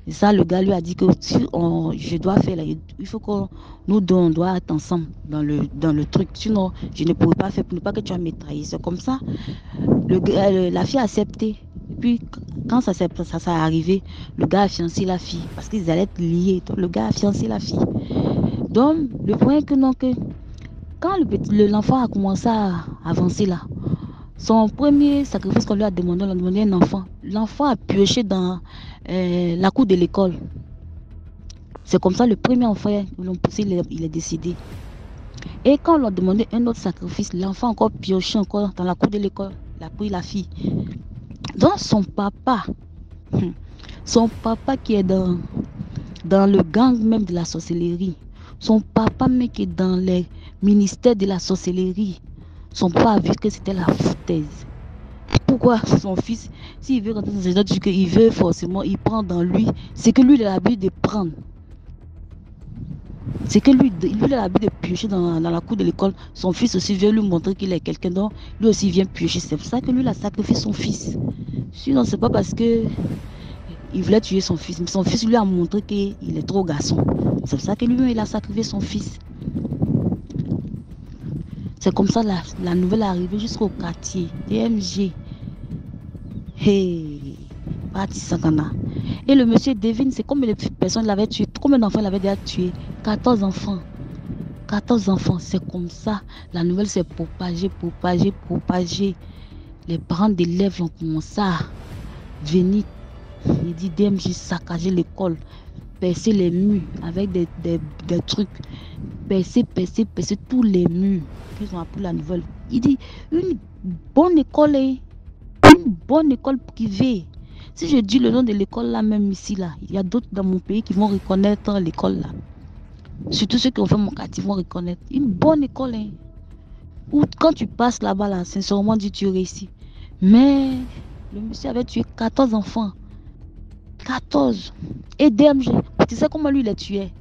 Et ça, le gars lui a dit que je dois faire là, il faut que nous deux, on doit être ensemble dans le truc. Sinon, je ne pourrais pas faire pour ne pas que tu vas me trahir. C'est comme ça. La fille a accepté. Et puis, quand ça s'est arrivé, le gars a fiancé la fille. Parce qu'ils allaient être liés. Donc, le gars a fiancé la fille. Donc, le point est que, non, que quand l'enfant a commencé à avancer là, son premier sacrifice qu'on lui a demandé, on a demandé un enfant. L'enfant a pioché dans la cour de l'école. C'est comme ça, le premier enfant, ils l'ont poussé, il est décédé. Et quand on lui a demandé un autre sacrifice, l'enfant a encore pioché encore dans la cour de l'école. Il a pris la fille. Donc son papa qui est dans le gang même de la sorcellerie, son papa même qui est dans les ministères de la sorcellerie, son papa a vu que c'était la foutaise. Pourquoi son fils, s'il veut rentrer dans ces autres trucs, il veut forcément, il prend dans lui, c'est que lui il a l'habitude de prendre. C'est que lui il a l'habitude de piocher dans la cour de l'école. Son fils aussi vient lui montrer qu'il est quelqu'un d'autre. Lui aussi vient piocher. C'est pour ça que lui il a sacrifié son fils. Sinon, c'est pas parce que il voulait tuer son fils. Mais son fils lui a montré qu'il est trop garçon. C'est pour ça que lui-même il a sacrifié son fils. C'est comme ça la nouvelle est arrivée jusqu'au quartier. DMG. Hey, Parti Sakana. Et le monsieur devine, c'est combien de personnes l'avaient tué, combien d'enfants il avait déjà tué? 14 enfants. 14 enfants, c'est comme ça. La nouvelle s'est propagée. Les parents d'élèves ont commencé à venir. Il dit DMJ saccager l'école, percer les murs avec des trucs. Percer tous les murs. Ils ont appris la nouvelle. Il dit une bonne école, une bonne école privée. Si je dis le nom de l'école là, même ici là, il y a d'autres dans mon pays qui vont reconnaître l'école là. Surtout ceux qui ont fait mon quartier vont reconnaître. Une bonne école, où quand tu passes là-bas là, sincèrement dit tu réussis. Mais le monsieur avait tué 14 enfants. 14. Et DMG, tu sais comment lui il les tuait?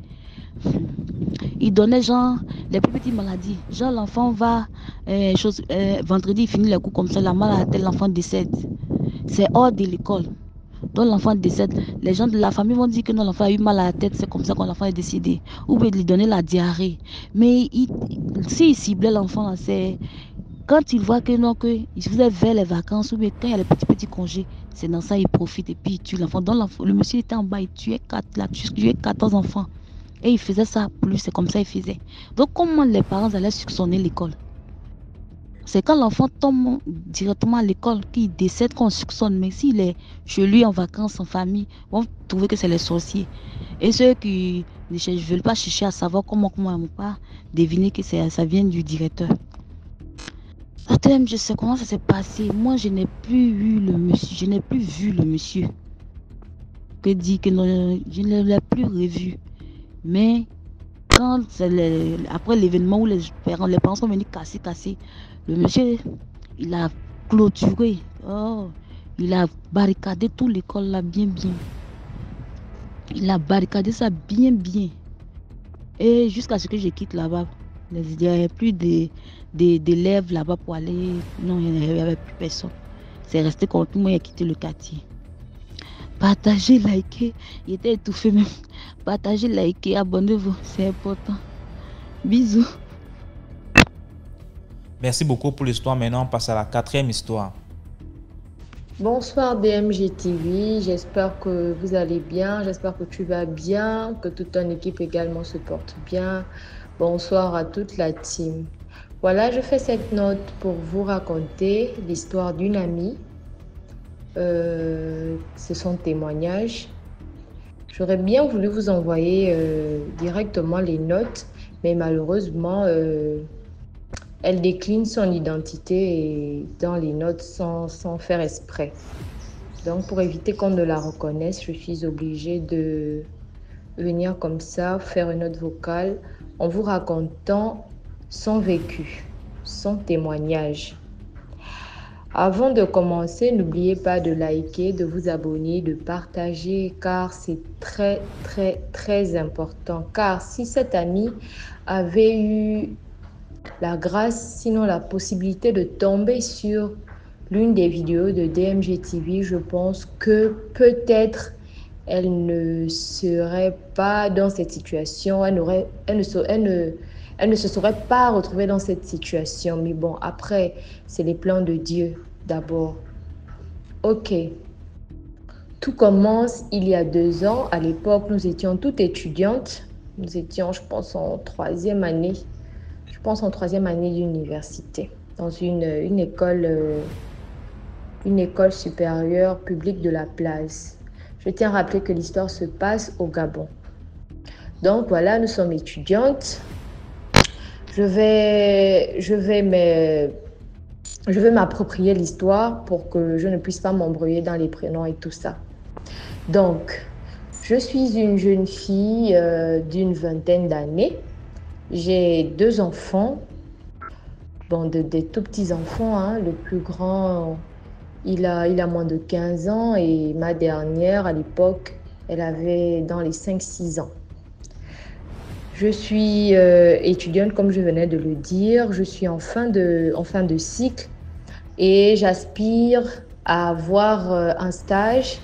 Il donnait genre les plus petites maladies. Genre l'enfant va, vendredi il finit les cours comme ça, la mal à la tête, l'enfant décède. C'est hors de l'école. Donc l'enfant décède. Les gens de la famille vont dire que non, l'enfant a eu mal à la tête, c'est comme ça que l'enfant est décédé. Ou bien lui donner la diarrhée. Mais s'il ciblait l'enfant, c'est quand il voit que non, que il faisait vers les vacances, ou bien quand il y a les petits congés, c'est dans ça il profite et puis il tue l'enfant. Donc le monsieur était en bas, il tuait 14 enfants. Et il faisait ça plus, c'est comme ça il faisait. Donc comment les parents allaient soupçonner l'école? C'est quand l'enfant tombe directement à l'école qu'il décède qu'on soupçonne. Mais s'il est chez lui en vacances, en famille, vont trouver que c'est les sorciers. Et ceux qui ne veulent pas chercher à savoir comment ils ne vont pas deviner que ça vient du directeur. Attends, je sais comment ça s'est passé. Moi, je n'ai plus vu le monsieur. Que dit que non, je ne l'ai plus revu. Mais quand après l'événement où les parents sont venus casser, le monsieur, il a clôturé. Oh, il a barricadé toute l'école là bien. Il a barricadé ça bien. Et jusqu'à ce que je quitte là-bas, il n'y avait plus d'élèves là-bas pour aller. Non, il n'y avait plus personne. C'est resté comme tout le monde a quitté le quartier. Partagez, likez. Il était étouffé même. Partagez, likez, abonnez-vous. C'est important. Bisous. Merci beaucoup pour l'histoire. Maintenant, on passe à la 4e histoire. Bonsoir DMG TV, j'espère que vous allez bien, j'espère que tu vas bien, que toute ton équipe également se porte bien. Bonsoir à toute la team. Voilà, je fais cette note pour vous raconter l'histoire d'une amie. C'est son témoignage. J'aurais bien voulu vous envoyer directement les notes, mais malheureusement, elle décline son identité dans les notes sans faire exprès. Donc, pour éviter qu'on ne la reconnaisse, je suis obligée de venir comme ça, faire une note vocale en vous racontant son vécu, son témoignage. Avant de commencer, n'oubliez pas de liker, de vous abonner, de partager, car c'est très important. Car si cette amie avait eu la grâce, sinon la possibilité de tomber sur l'une des vidéos de DMG TV, je pense que peut-être elle ne serait pas dans cette situation, elle ne se serait pas retrouvée dans cette situation. Mais bon, après, c'est les plans de Dieu d'abord. Ok, Tout commence il y a 2 ans. À l'époque, nous étions toutes étudiantes. Nous étions, je pense, en troisième année. Je pense en troisième année d'université, dans une école supérieure publique de la place. Je tiens à rappeler que l'histoire se passe au Gabon. Donc voilà, nous sommes étudiantes. Je vais m'approprier l'histoire pour que je ne puisse pas m'embrouiller dans les prénoms et tout ça. Donc, je suis une jeune fille d'une vingtaine d'années. J'ai 2 enfants, bon, des tout petits enfants, hein. Le plus grand, il a moins de 15 ans et ma dernière, à l'époque, elle avait dans les 5-6 ans. Je suis étudiante, comme je venais de le dire. Je suis en fin de cycle et j'aspire à avoir un stage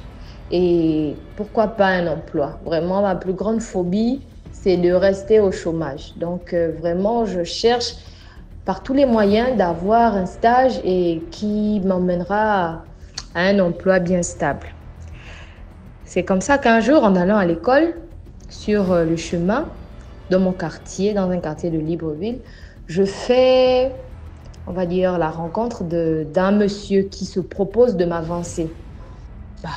et pourquoi pas un emploi. Vraiment, ma plus grande phobie, c'est de rester au chômage. Donc, vraiment, je cherche par tous les moyens d'avoir un stage et qui m'emmènera à un emploi bien stable. C'est comme ça qu'un jour, en allant à l'école, sur le chemin, dans mon quartier, dans un quartier de Libreville, je fais, on va dire, la rencontre d'un monsieur qui se propose de m'avancer. Bah,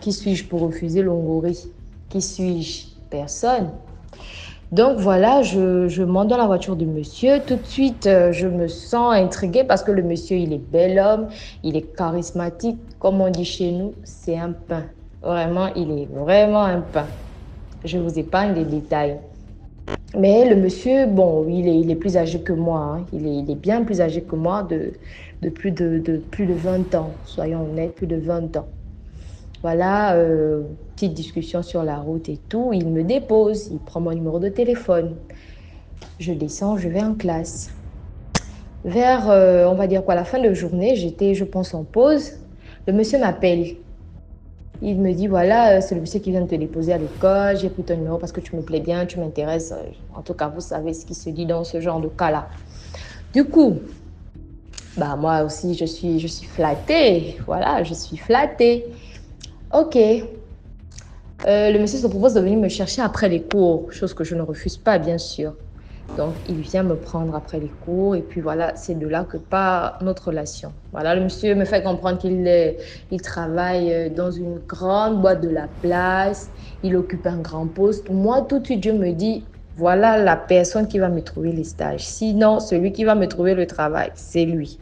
qui suis-je pour refuser l'ongori? Qui suis-je? Personne. Donc voilà, je monte dans la voiture du monsieur. Tout de suite, je me sens intriguée parce que le monsieur, il est bel homme, il est charismatique. Comme on dit chez nous, c'est un pain. Vraiment, il est vraiment un pain. Je vous épargne les détails. Mais le monsieur, bon, il est plus âgé que moi. Hein. Il est bien plus âgé que moi de plus de 20 ans. Soyons honnêtes, plus de 20 ans. Voilà, petite discussion sur la route et tout. Il me dépose, il prend mon numéro de téléphone. Je descends, je vais en classe. Vers, on va dire quoi, la fin de journée, j'étais, je pense, en pause. Le monsieur m'appelle. Il me dit, voilà, c'est le monsieur qui vient de te déposer à l'école. J'ai pris ton numéro parce que tu me plais bien, tu m'intéresses. En tout cas, vous savez ce qui se dit dans ce genre de cas-là. Du coup, bah, moi aussi, je suis flattée. Voilà, je suis flattée. Ok. Le monsieur se propose de venir me chercher après les cours, chose que je ne refuse pas, bien sûr. Donc, il vient me prendre après les cours et puis voilà, c'est de là que part notre relation. Voilà, le monsieur me fait comprendre qu'il travaille dans une grande boîte de la place, il occupe un grand poste. Moi, tout de suite, je me dis, voilà la personne qui va me trouver les stages. Sinon, celui qui va me trouver le travail, c'est lui.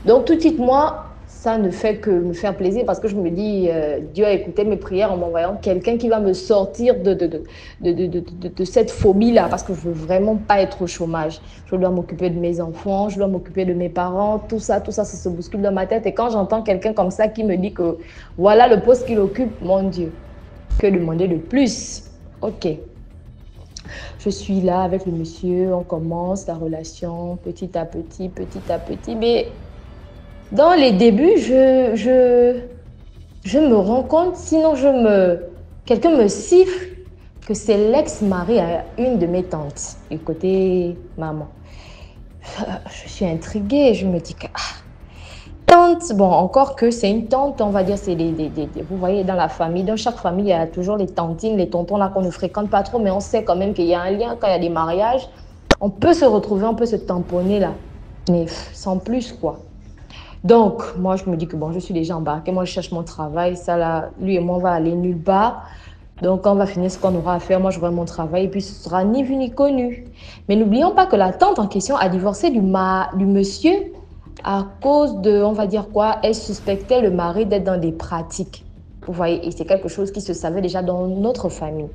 Donc, tout de suite, moi, ça ne fait que me faire plaisir parce que je me dis, Dieu a écouté mes prières en m'envoyant quelqu'un qui va me sortir de cette phobie-là parce que je ne veux vraiment pas être au chômage. Je dois m'occuper de mes enfants, je dois m'occuper de mes parents, tout ça, ça se bouscule dans ma tête. Et quand j'entends quelqu'un comme ça qui me dit que voilà le poste qu'il occupe, mon Dieu, que demander de plus? Ok. Je suis là avec le monsieur, on commence la relation petit à petit, mais dans les débuts, je me rends compte, sinon quelqu'un me siffle que c'est l'ex-mari à une de mes tantes, du côté maman. Je suis intriguée, je me dis que tante, bon, encore que c'est une tante, on va dire, c'est vous voyez, dans la famille, dans chaque famille, il y a toujours les tantines, les tontons là qu'on ne fréquente pas trop, mais on sait quand même qu'il y a un lien quand il y a des mariages. On peut se retrouver, on peut se tamponner là, mais sans plus quoi. Donc, moi, je me dis que bon, je suis déjà embarquée. Moi, je cherche mon travail. Ça, là, lui et moi, on va aller nulle part. Donc, quand on va finir ce qu'on aura à faire, moi, j'aurai mon travail. Et puis, ce sera ni vu ni connu. Mais n'oublions pas que la tante en question a divorcé du monsieur à cause de, on va dire quoi, elle suspectait le mari d'être dans des pratiques. Vous voyez, et c'est quelque chose qui se savait déjà dans notre famille.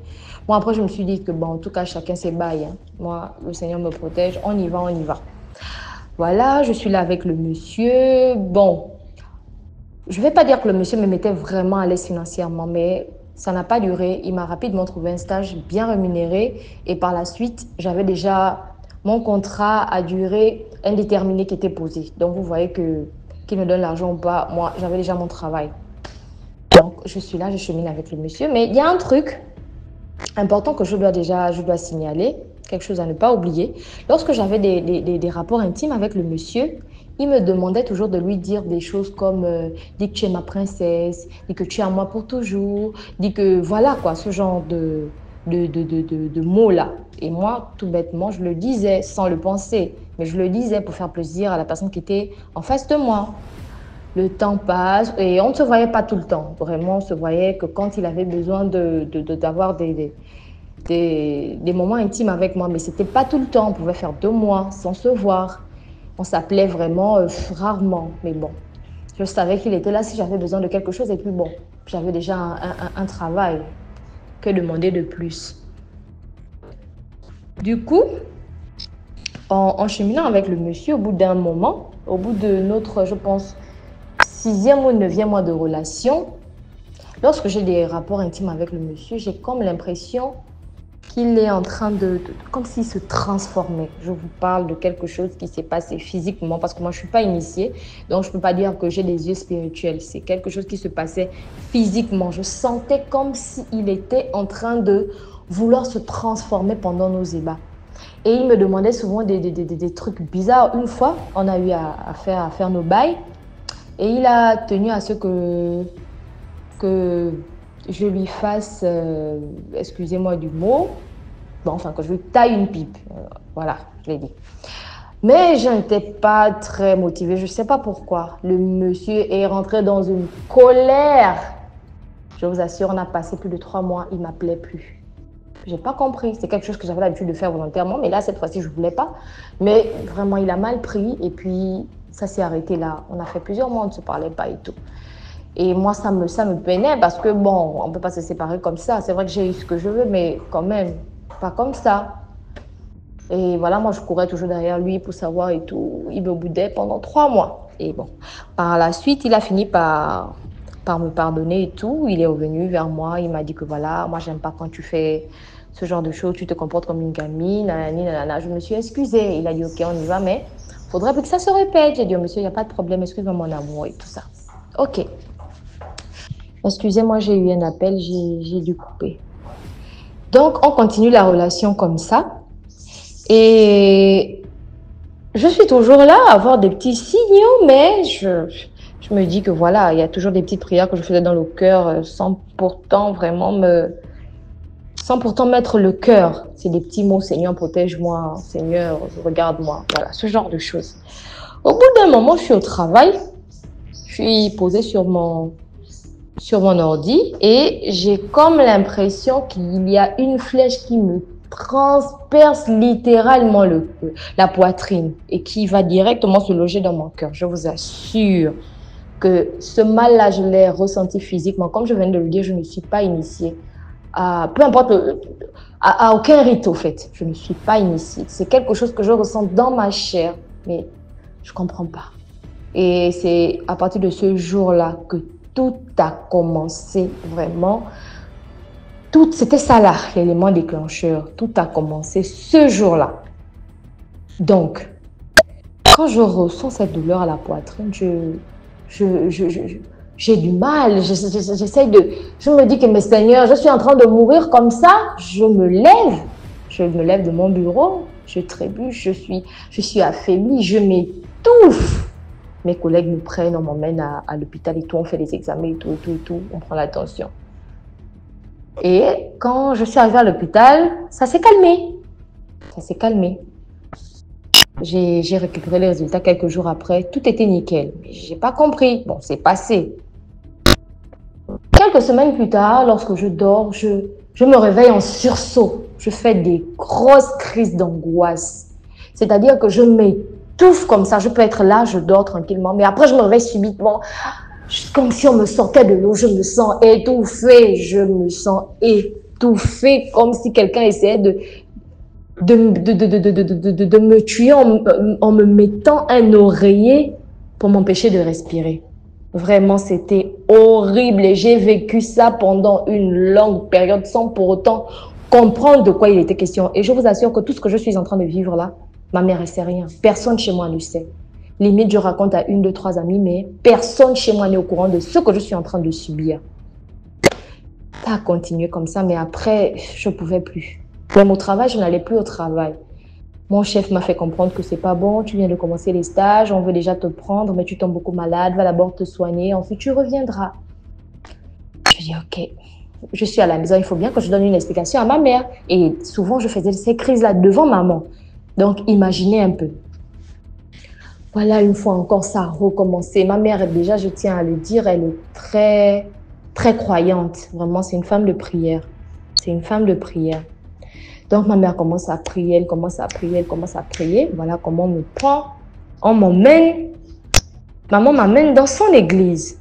Moi, après, je me suis dit que bon, en tout cas, chacun ses bails. Hein. Moi, le Seigneur me protège. On y va, on y va. Voilà, je suis là avec le monsieur. Bon, je ne vais pas dire que le monsieur me mettait vraiment à l'aise financièrement, mais ça n'a pas duré. Il m'a rapidement trouvé un stage bien rémunéré. Et par la suite, j'avais déjà mon contrat à durée indéterminée qui était posé. Donc, vous voyez que qu'il me donne l'argent ou pas, moi, j'avais déjà mon travail. Donc, je suis là, je chemine avec le monsieur. Mais il y a un truc important que je dois signaler. Quelque chose à ne pas oublier. Lorsque j'avais des rapports intimes avec le monsieur, il me demandait toujours de lui dire des choses comme dis que tu es ma princesse, dis que tu es à moi pour toujours, dis que voilà quoi, ce genre de mots-là. Et moi, tout bêtement, je le disais sans le penser, mais je le disais pour faire plaisir à la personne qui était en face de moi. Le temps passe et on ne se voyait pas tout le temps. Vraiment, on se voyait que quand il avait besoin d'avoir des moments intimes avec moi, mais ce n'était pas tout le temps. On pouvait faire 2 mois sans se voir. On s'appelait vraiment rarement, mais bon. Je savais qu'il était là si j'avais besoin de quelque chose et puis bon, j'avais déjà un travail. Que demander de plus? Du coup, en cheminant avec le monsieur, au bout d'un moment, au bout de notre, je pense, 6e ou 9e mois de relation, lorsque j'ai des rapports intimes avec le monsieur, j'ai comme l'impression qu'il est en train comme s'il se transformait. Je vous parle de quelque chose qui s'est passé physiquement, parce que moi, je ne suis pas initiée, donc je ne peux pas dire que j'ai des yeux spirituels. C'est quelque chose qui se passait physiquement. Je sentais comme s'il était en train de vouloir se transformer pendant nos ébats. Et il me demandait souvent des trucs bizarres. Une fois, on a eu à faire nos bails, et il a tenu à ce que je lui fasse, excusez-moi du mot, bon, enfin que je lui taille une pipe. Voilà, je l'ai dit. Mais je n'étais pas très motivée, je ne sais pas pourquoi. Le monsieur est rentré dans une colère. Je vous assure, on a passé plus de 3 mois, il ne m'appelait plus. Je n'ai pas compris, c'est quelque chose que j'avais l'habitude de faire volontairement, mais là, cette fois-ci, je ne voulais pas. Mais vraiment, il a mal pris et puis ça s'est arrêté là. On a fait plusieurs mois, on ne se parlait pas et tout. Et moi, ça me peinait parce que bon, on ne peut pas se séparer comme ça. C'est vrai que j'ai eu ce que je veux, mais quand même, pas comme ça. Et voilà, moi, je courais toujours derrière lui pour savoir et tout. Il me boudait pendant 3 mois. Et bon, par la suite, il a fini par me pardonner et tout. Il est revenu vers moi. Il m'a dit que voilà, moi, j'aime pas quand tu fais ce genre de choses. Tu te comportes comme une gamine, nanani, nanana. Je me suis excusée. Il a dit, OK, on y va, mais il faudrait plus que ça se répète. J'ai dit, oh, monsieur, il n'y a pas de problème. Excuse-moi, mon amour et tout ça. OK. Excusez-moi, j'ai eu un appel, j'ai dû couper. Donc, on continue la relation comme ça. Et je suis toujours là à avoir des petits signaux, mais je me dis que voilà, il y a toujours des petites prières que je faisais dans le cœur sans pourtant mettre le cœur. C'est des petits mots, Seigneur, protège-moi, Seigneur, regarde-moi. Voilà, ce genre de choses. Au bout d'un moment, je suis au travail. Je suis posée sur mon ordi et j'ai comme l'impression qu'il y a une flèche qui me transperce littéralement la poitrine et qui va directement se loger dans mon cœur. Je vous assure que ce mal-là, je l'ai ressenti physiquement. Comme je viens de le dire, je ne suis pas initiée à, peu importe, à aucun rite au fait. Je ne suis pas initiée. C'est quelque chose que je ressens dans ma chair, mais je ne comprends pas. Et c'est à partir de ce jour-là que tout a commencé vraiment. C'était ça là, l'élément déclencheur. Tout a commencé ce jour-là. Donc, quand je ressens cette douleur à la poitrine, j'ai du mal. Je me dis que, mais Seigneur, je suis en train de mourir comme ça. Je me lève de mon bureau, je trébuche, je suis affaiblie, je m'étouffe. Mes collègues nous prennent, on m'emmène à l'hôpital et tout, on fait les examens et tout, on prend l'attention. Et quand je suis arrivée à l'hôpital, ça s'est calmé. Ça s'est calmé. J'ai récupéré les résultats quelques jours après, tout était nickel. Mais je n'ai pas compris. Bon, c'est passé. Quelques semaines plus tard, lorsque je dors, je me réveille en sursaut. Je fais des grosses crises d'angoisse. C'est-à-dire que je m'étouffe comme ça. Je peux être là, je dors tranquillement. Mais après, je me réveille subitement. Comme si on me sortait de l'eau. Je me sens étouffée. Je me sens étouffée. Comme si quelqu'un essayait de me tuer en me mettant un oreiller pour m'empêcher de respirer. Vraiment, c'était horrible et j'ai vécu ça pendant une longue période sans pour autant comprendre de quoi il était question. Et je vous assure que tout ce que je suis en train de vivre là, ma mère ne sait rien. Personne chez moi ne sait. Limite, je raconte à 1, 2, 3 amis, mais personne chez moi n'est au courant de ce que je suis en train de subir. Ça a continué comme ça, mais après, je ne pouvais plus. Même au travail, je n'allais plus au travail. Mon chef m'a fait comprendre que c'est pas bon, tu viens de commencer les stages, on veut déjà te prendre, mais tu tombes beaucoup malade, va d'abord te soigner, ensuite tu reviendras. Je dis ok, je suis à la maison, il faut bien que je donne une explication à ma mère. Et souvent, je faisais ces crises-là devant maman. Donc, imaginez un peu. Voilà, une fois encore, ça a recommencé. Ma mère, déjà, je tiens à le dire, elle est très, très croyante. Vraiment, c'est une femme de prière. C'est une femme de prière. Donc, ma mère commence à prier, elle commence à prier, elle commence à prier. Voilà comment on me prend, on m'emmène. Maman m'amène dans son église.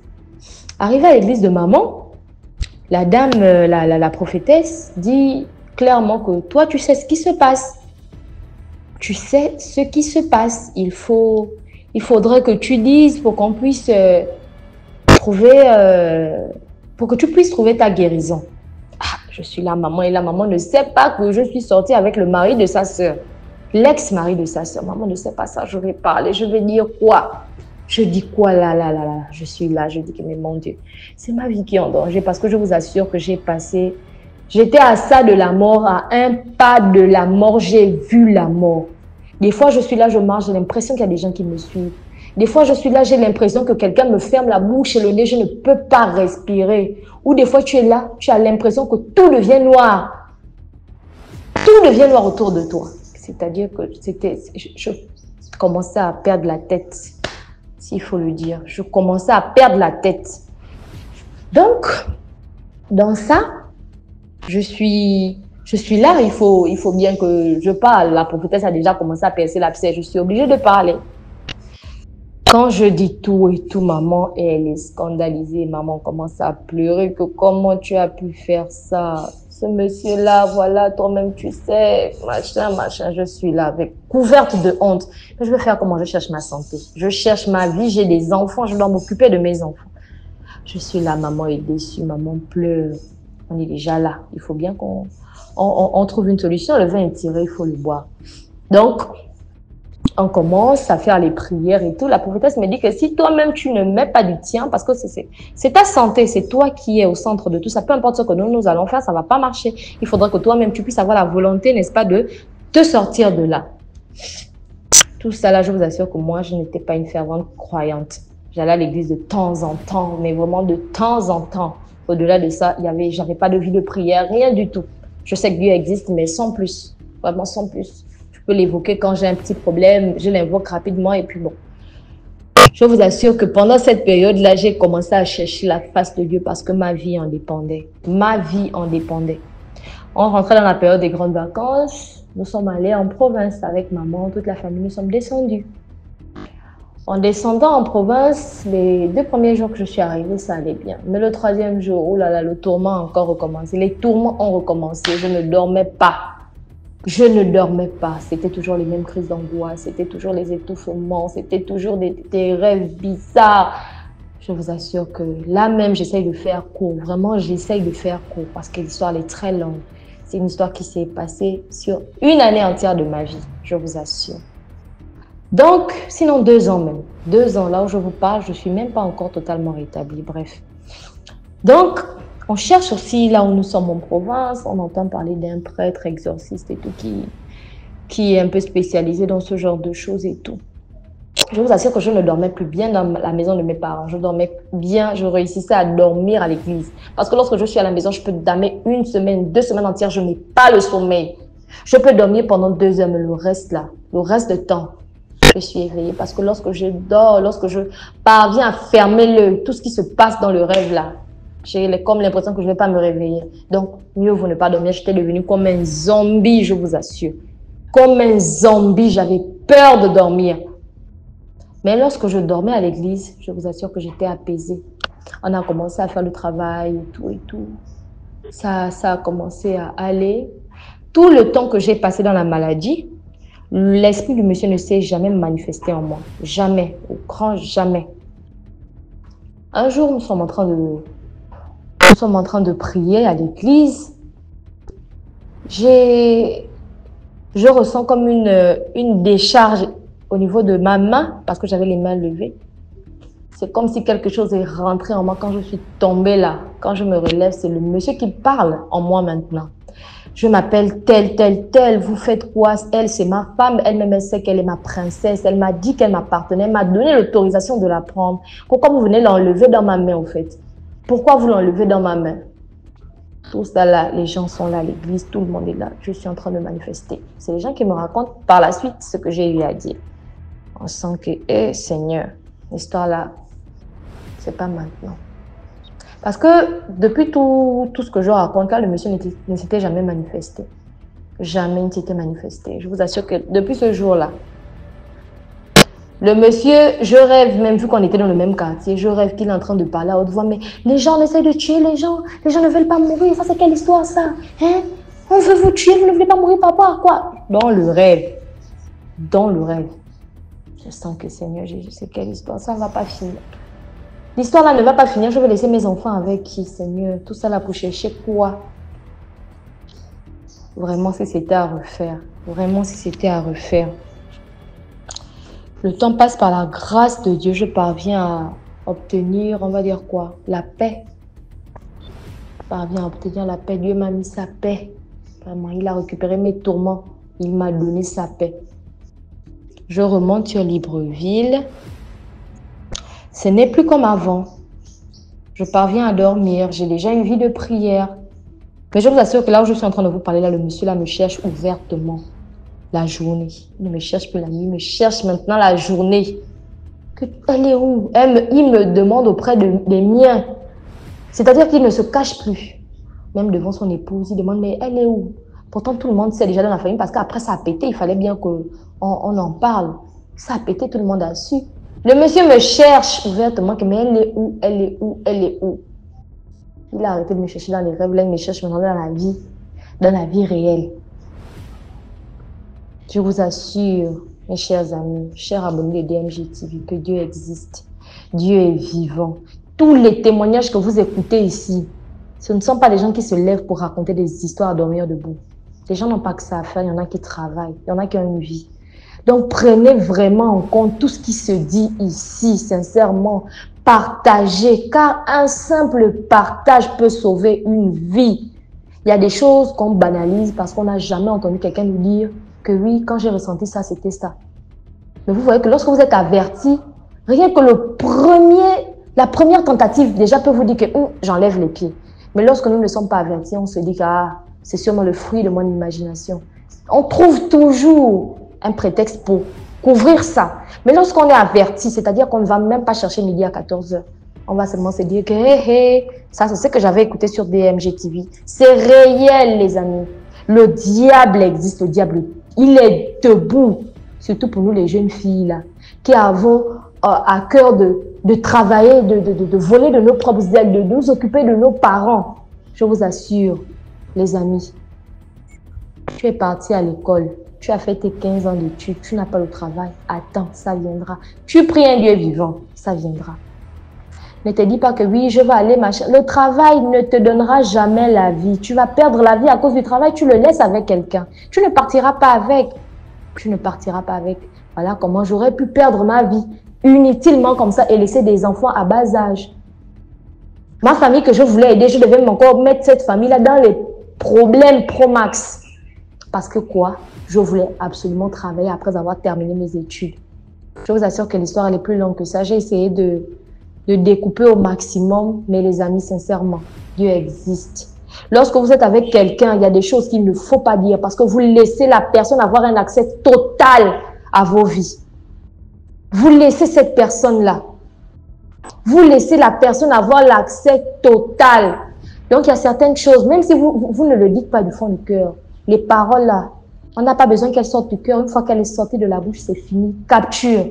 Arrivée à l'église de maman, la dame, la prophétesse, dit clairement que toi, tu sais ce qui se passe. Tu sais ce qui se passe. Il faudrait que tu dises pour qu'on puisse pour que tu puisses trouver ta guérison. Ah, je suis là, maman, et la maman ne sait pas que je suis sortie avec le mari de sa sœur. L'ex-mari de sa sœur. Maman ne sait pas ça. Je vais parler, je vais dire quoi? Je dis quoi là, je suis là, je dis que mais mon Dieu, c'est ma vie qui est en danger parce que je vous assure que j'étais à ça de la mort, à un pas de la mort, j'ai vu la mort. Des fois, je suis là, je marche, j'ai l'impression qu'il y a des gens qui me suivent. Des fois, je suis là, j'ai l'impression que quelqu'un me ferme la bouche et le nez, je ne peux pas respirer. Ou des fois, tu es là, tu as l'impression que tout devient noir. Tout devient noir autour de toi. C'est-à-dire que je commençais à perdre la tête, s'il faut le dire. Je commençais à perdre la tête. Donc, dans ça, je suis là, il faut bien que je parle. La prophétesse a déjà commencé à percer l'abcès. Je suis obligée de parler. Quand je dis tout et tout, maman, elle est scandalisée. Maman commence à pleurer que comment tu as pu faire ça? Ce monsieur-là, voilà, toi-même tu sais, machin. Je suis là avec couverte de honte. Mais je vais faire comment? Je cherche ma santé. Je cherche ma vie, j'ai des enfants, je dois m'occuper de mes enfants. Je suis là, maman est déçue, maman pleure. On est déjà là. Il faut bien qu'on trouve une solution. Le vin est tiré, il faut le boire. Donc, on commence à faire les prières et tout. La prophétesse me dit que si toi-même, tu ne mets pas du tien, parce que c'est ta santé, c'est toi qui es au centre de tout ça. Peu importe ce que nous allons faire, ça ne va pas marcher. Il faudra que toi-même, tu puisses avoir la volonté, n'est-ce pas, de te sortir de là. Tout ça là, je vous assure que moi, je n'étais pas une fervente croyante. J'allais à l'église de temps en temps, mais vraiment de temps en temps. Au-delà de ça, j'avais pas de vie de prière, rien du tout. Je sais que Dieu existe, mais sans plus. Vraiment sans plus. Je peux l'évoquer quand j'ai un petit problème, je l'invoque rapidement et puis bon. Je vous assure que pendant cette période-là, j'ai commencé à chercher la face de Dieu parce que ma vie en dépendait. Ma vie en dépendait. On rentrait dans la période des grandes vacances. Nous sommes allés en province avec maman, toute la famille, nous sommes descendus. En descendant en province, les 2 premiers jours que je suis arrivée, ça allait bien. Mais le 3e jour, oh là là, le tourment a encore recommencé. Les tourments ont recommencé. Je ne dormais pas. Je ne dormais pas. C'était toujours les mêmes crises d'angoisse. C'était toujours les étouffements. C'était toujours des rêves bizarres. Je vous assure que là même, j'essaye de faire court. Vraiment, j'essaye de faire court parce que l'histoire est très longue. C'est une histoire qui s'est passée sur une année entière de ma vie. Je vous assure. Donc, sinon 2 ans même. 2 ans, là où je vous parle, je ne suis même pas encore totalement rétablie. Bref. Donc, on cherche aussi, là où nous sommes en province, on entend parler d'un prêtre exorciste et tout qui est un peu spécialisé dans ce genre de choses et tout. Je vous assure que je ne dormais plus bien dans la maison de mes parents. Je dormais bien, je réussissais à dormir à l'église. Parce que lorsque je suis à la maison, je peux dormir 1 semaine, 2 semaines entières, je n'ai pas le sommeil. Je peux dormir pendant 2 heures, mais le reste là, le reste de temps, je suis éveillée parce que lorsque je dors, lorsque je parviens à fermer l'œil, tout ce qui se passe dans le rêve là, j'ai comme l'impression que je ne vais pas me réveiller. Donc, mieux vaut ne pas dormir. J'étais devenue comme un zombie, je vous assure. Comme un zombie, j'avais peur de dormir. Mais lorsque je dormais à l'église, je vous assure que j'étais apaisée. On a commencé à faire le travail et tout et tout. Ça a commencé à aller. Tout le temps que j'ai passé dans la maladie, l'esprit du monsieur ne s'est jamais manifesté en moi. Jamais. Au grand jamais. Un jour, nous sommes en train de prier à l'église. Je ressens comme une décharge au niveau de ma main parce que j'avais les mains levées. C'est comme si quelque chose est rentré en moi quand je suis tombée là. Quand je me relève, c'est le monsieur qui parle en moi maintenant. Je m'appelle telle, telle, telle. Vous faites quoi? Elle, c'est ma femme. Elle-même, elle sait qu'elle est ma princesse. Elle m'a dit qu'elle m'appartenait. Elle m'a donné l'autorisation de la prendre. Pourquoi vous venez l'enlever dans ma main, au fait? Pourquoi vous l'enlevez dans ma main? Tout ça là, les gens sont là à l'église, tout le monde est là. Je suis en train de manifester. C'est les gens qui me racontent par la suite ce que j'ai eu à dire. On sent que, Seigneur, l'histoire là, c'est pas maintenant. Parce que depuis tout ce que je raconte, là, le monsieur ne s'était jamais manifesté. Jamais il ne s'était manifesté. Je vous assure que depuis ce jour-là, le monsieur, je rêve, même vu qu'on était dans le même quartier, je rêve qu'il est en train de parler à haute voix, mais les gens essaient de tuer les gens ne veulent pas mourir, ça c'est quelle histoire ça? Hein? On veut vous tuer, vous ne voulez pas mourir, papa, quoi? Dans le rêve, je sens que Seigneur Jésus, c'est quelle histoire, ça ne va pas finir. L'histoire là ne va pas finir, je vais laisser mes enfants avec qui, Seigneur? Tout ça là pour chercher quoi? Vraiment si c'était à refaire, Le temps passe par la grâce de Dieu. Je parviens à obtenir, on va dire quoi? La paix. Je parviens à obtenir la paix. Dieu m'a mis sa paix. Vraiment, il a récupéré mes tourments. Il m'a donné sa paix. Je remonte sur Libreville. Ce n'est plus comme avant. Je parviens à dormir. J'ai déjà une vie de prière. Mais je vous assure que là où je suis en train de vous parler, là, le monsieur là me cherche ouvertement. La journée. Il ne me cherche plus la nuit, il me cherche maintenant la journée. Elle est où? Il me demande auprès des miens. C'est-à-dire qu'il ne se cache plus. Même devant son épouse, il demande, mais elle est où? Pourtant, tout le monde sait déjà dans la famille, parce qu'après ça a pété, il fallait bien qu'on en parle. Ça a pété, tout le monde a su. Le monsieur me cherche ouvertement, mais elle est où? Elle est où? Elle est où? Il a arrêté de me chercher dans les rêves, là, il me cherche maintenant dans la vie réelle. Je vous assure, mes chers amis, chers abonnés de DMG TV, que Dieu existe. Dieu est vivant. Tous les témoignages que vous écoutez ici, ce ne sont pas des gens qui se lèvent pour raconter des histoires à dormir debout. Les gens n'ont pas que ça à faire, il y en a qui travaillent, il y en a qui ont une vie. Donc prenez vraiment en compte tout ce qui se dit ici, sincèrement. Partagez, car un simple partage peut sauver une vie. Il y a des choses qu'on banalise parce qu'on n'a jamais entendu quelqu'un nous dire que oui, quand j'ai ressenti ça, c'était ça. Mais vous voyez que lorsque vous êtes averti, rien que la première tentative déjà peut vous dire que j'enlève les pieds. Mais lorsque nous ne sommes pas avertis, on se dit que c'est sûrement le fruit de mon imagination. On trouve toujours un prétexte pour couvrir ça. Mais lorsqu'on est averti, c'est-à-dire qu'on ne va même pas chercher midi à 14h, on va seulement se dire que ça c'est ce que j'avais écouté sur DMG TV. C'est réel, les amis. Le diable existe, le diable, il est debout. Surtout pour nous les jeunes filles là, qui avons à cœur de travailler, de voler de nos propres ailes, de nous occuper de nos parents. Je vous assure, les amis, tu es parti à l'école, tu as fait tes 15 ans d'études, tu n'as pas le travail. Attends, ça viendra. Tu pries un Dieu vivant, ça viendra. Ne te dis pas que oui, je vais aller machin. Le travail ne te donnera jamais la vie. Tu vas perdre la vie à cause du travail, tu le laisses avec quelqu'un. Tu ne partiras pas avec. Tu ne partiras pas avec. Voilà comment j'aurais pu perdre ma vie inutilement comme ça et laisser des enfants à bas âge. Ma famille que je voulais aider, je devais encore mettre cette famille-là dans les problèmes pro max. Parce que quoi? Je voulais absolument travailler après avoir terminé mes études. Je vous assure que l'histoire elle est plus longue que ça. J'ai essayé de découper au maximum, mais les amis, sincèrement, Dieu existe. Lorsque vous êtes avec quelqu'un, il y a des choses qu'il ne faut pas dire parce que vous laissez la personne avoir un accès total à vos vies. Vous laissez cette personne-là. Vous laissez la personne avoir l'accès total. Donc, il y a certaines choses, même si vous ne le dites pas du fond du cœur, les paroles là, on n'a pas besoin qu'elles sortent du cœur. Une fois qu'elle est sortie de la bouche, c'est fini. Capture.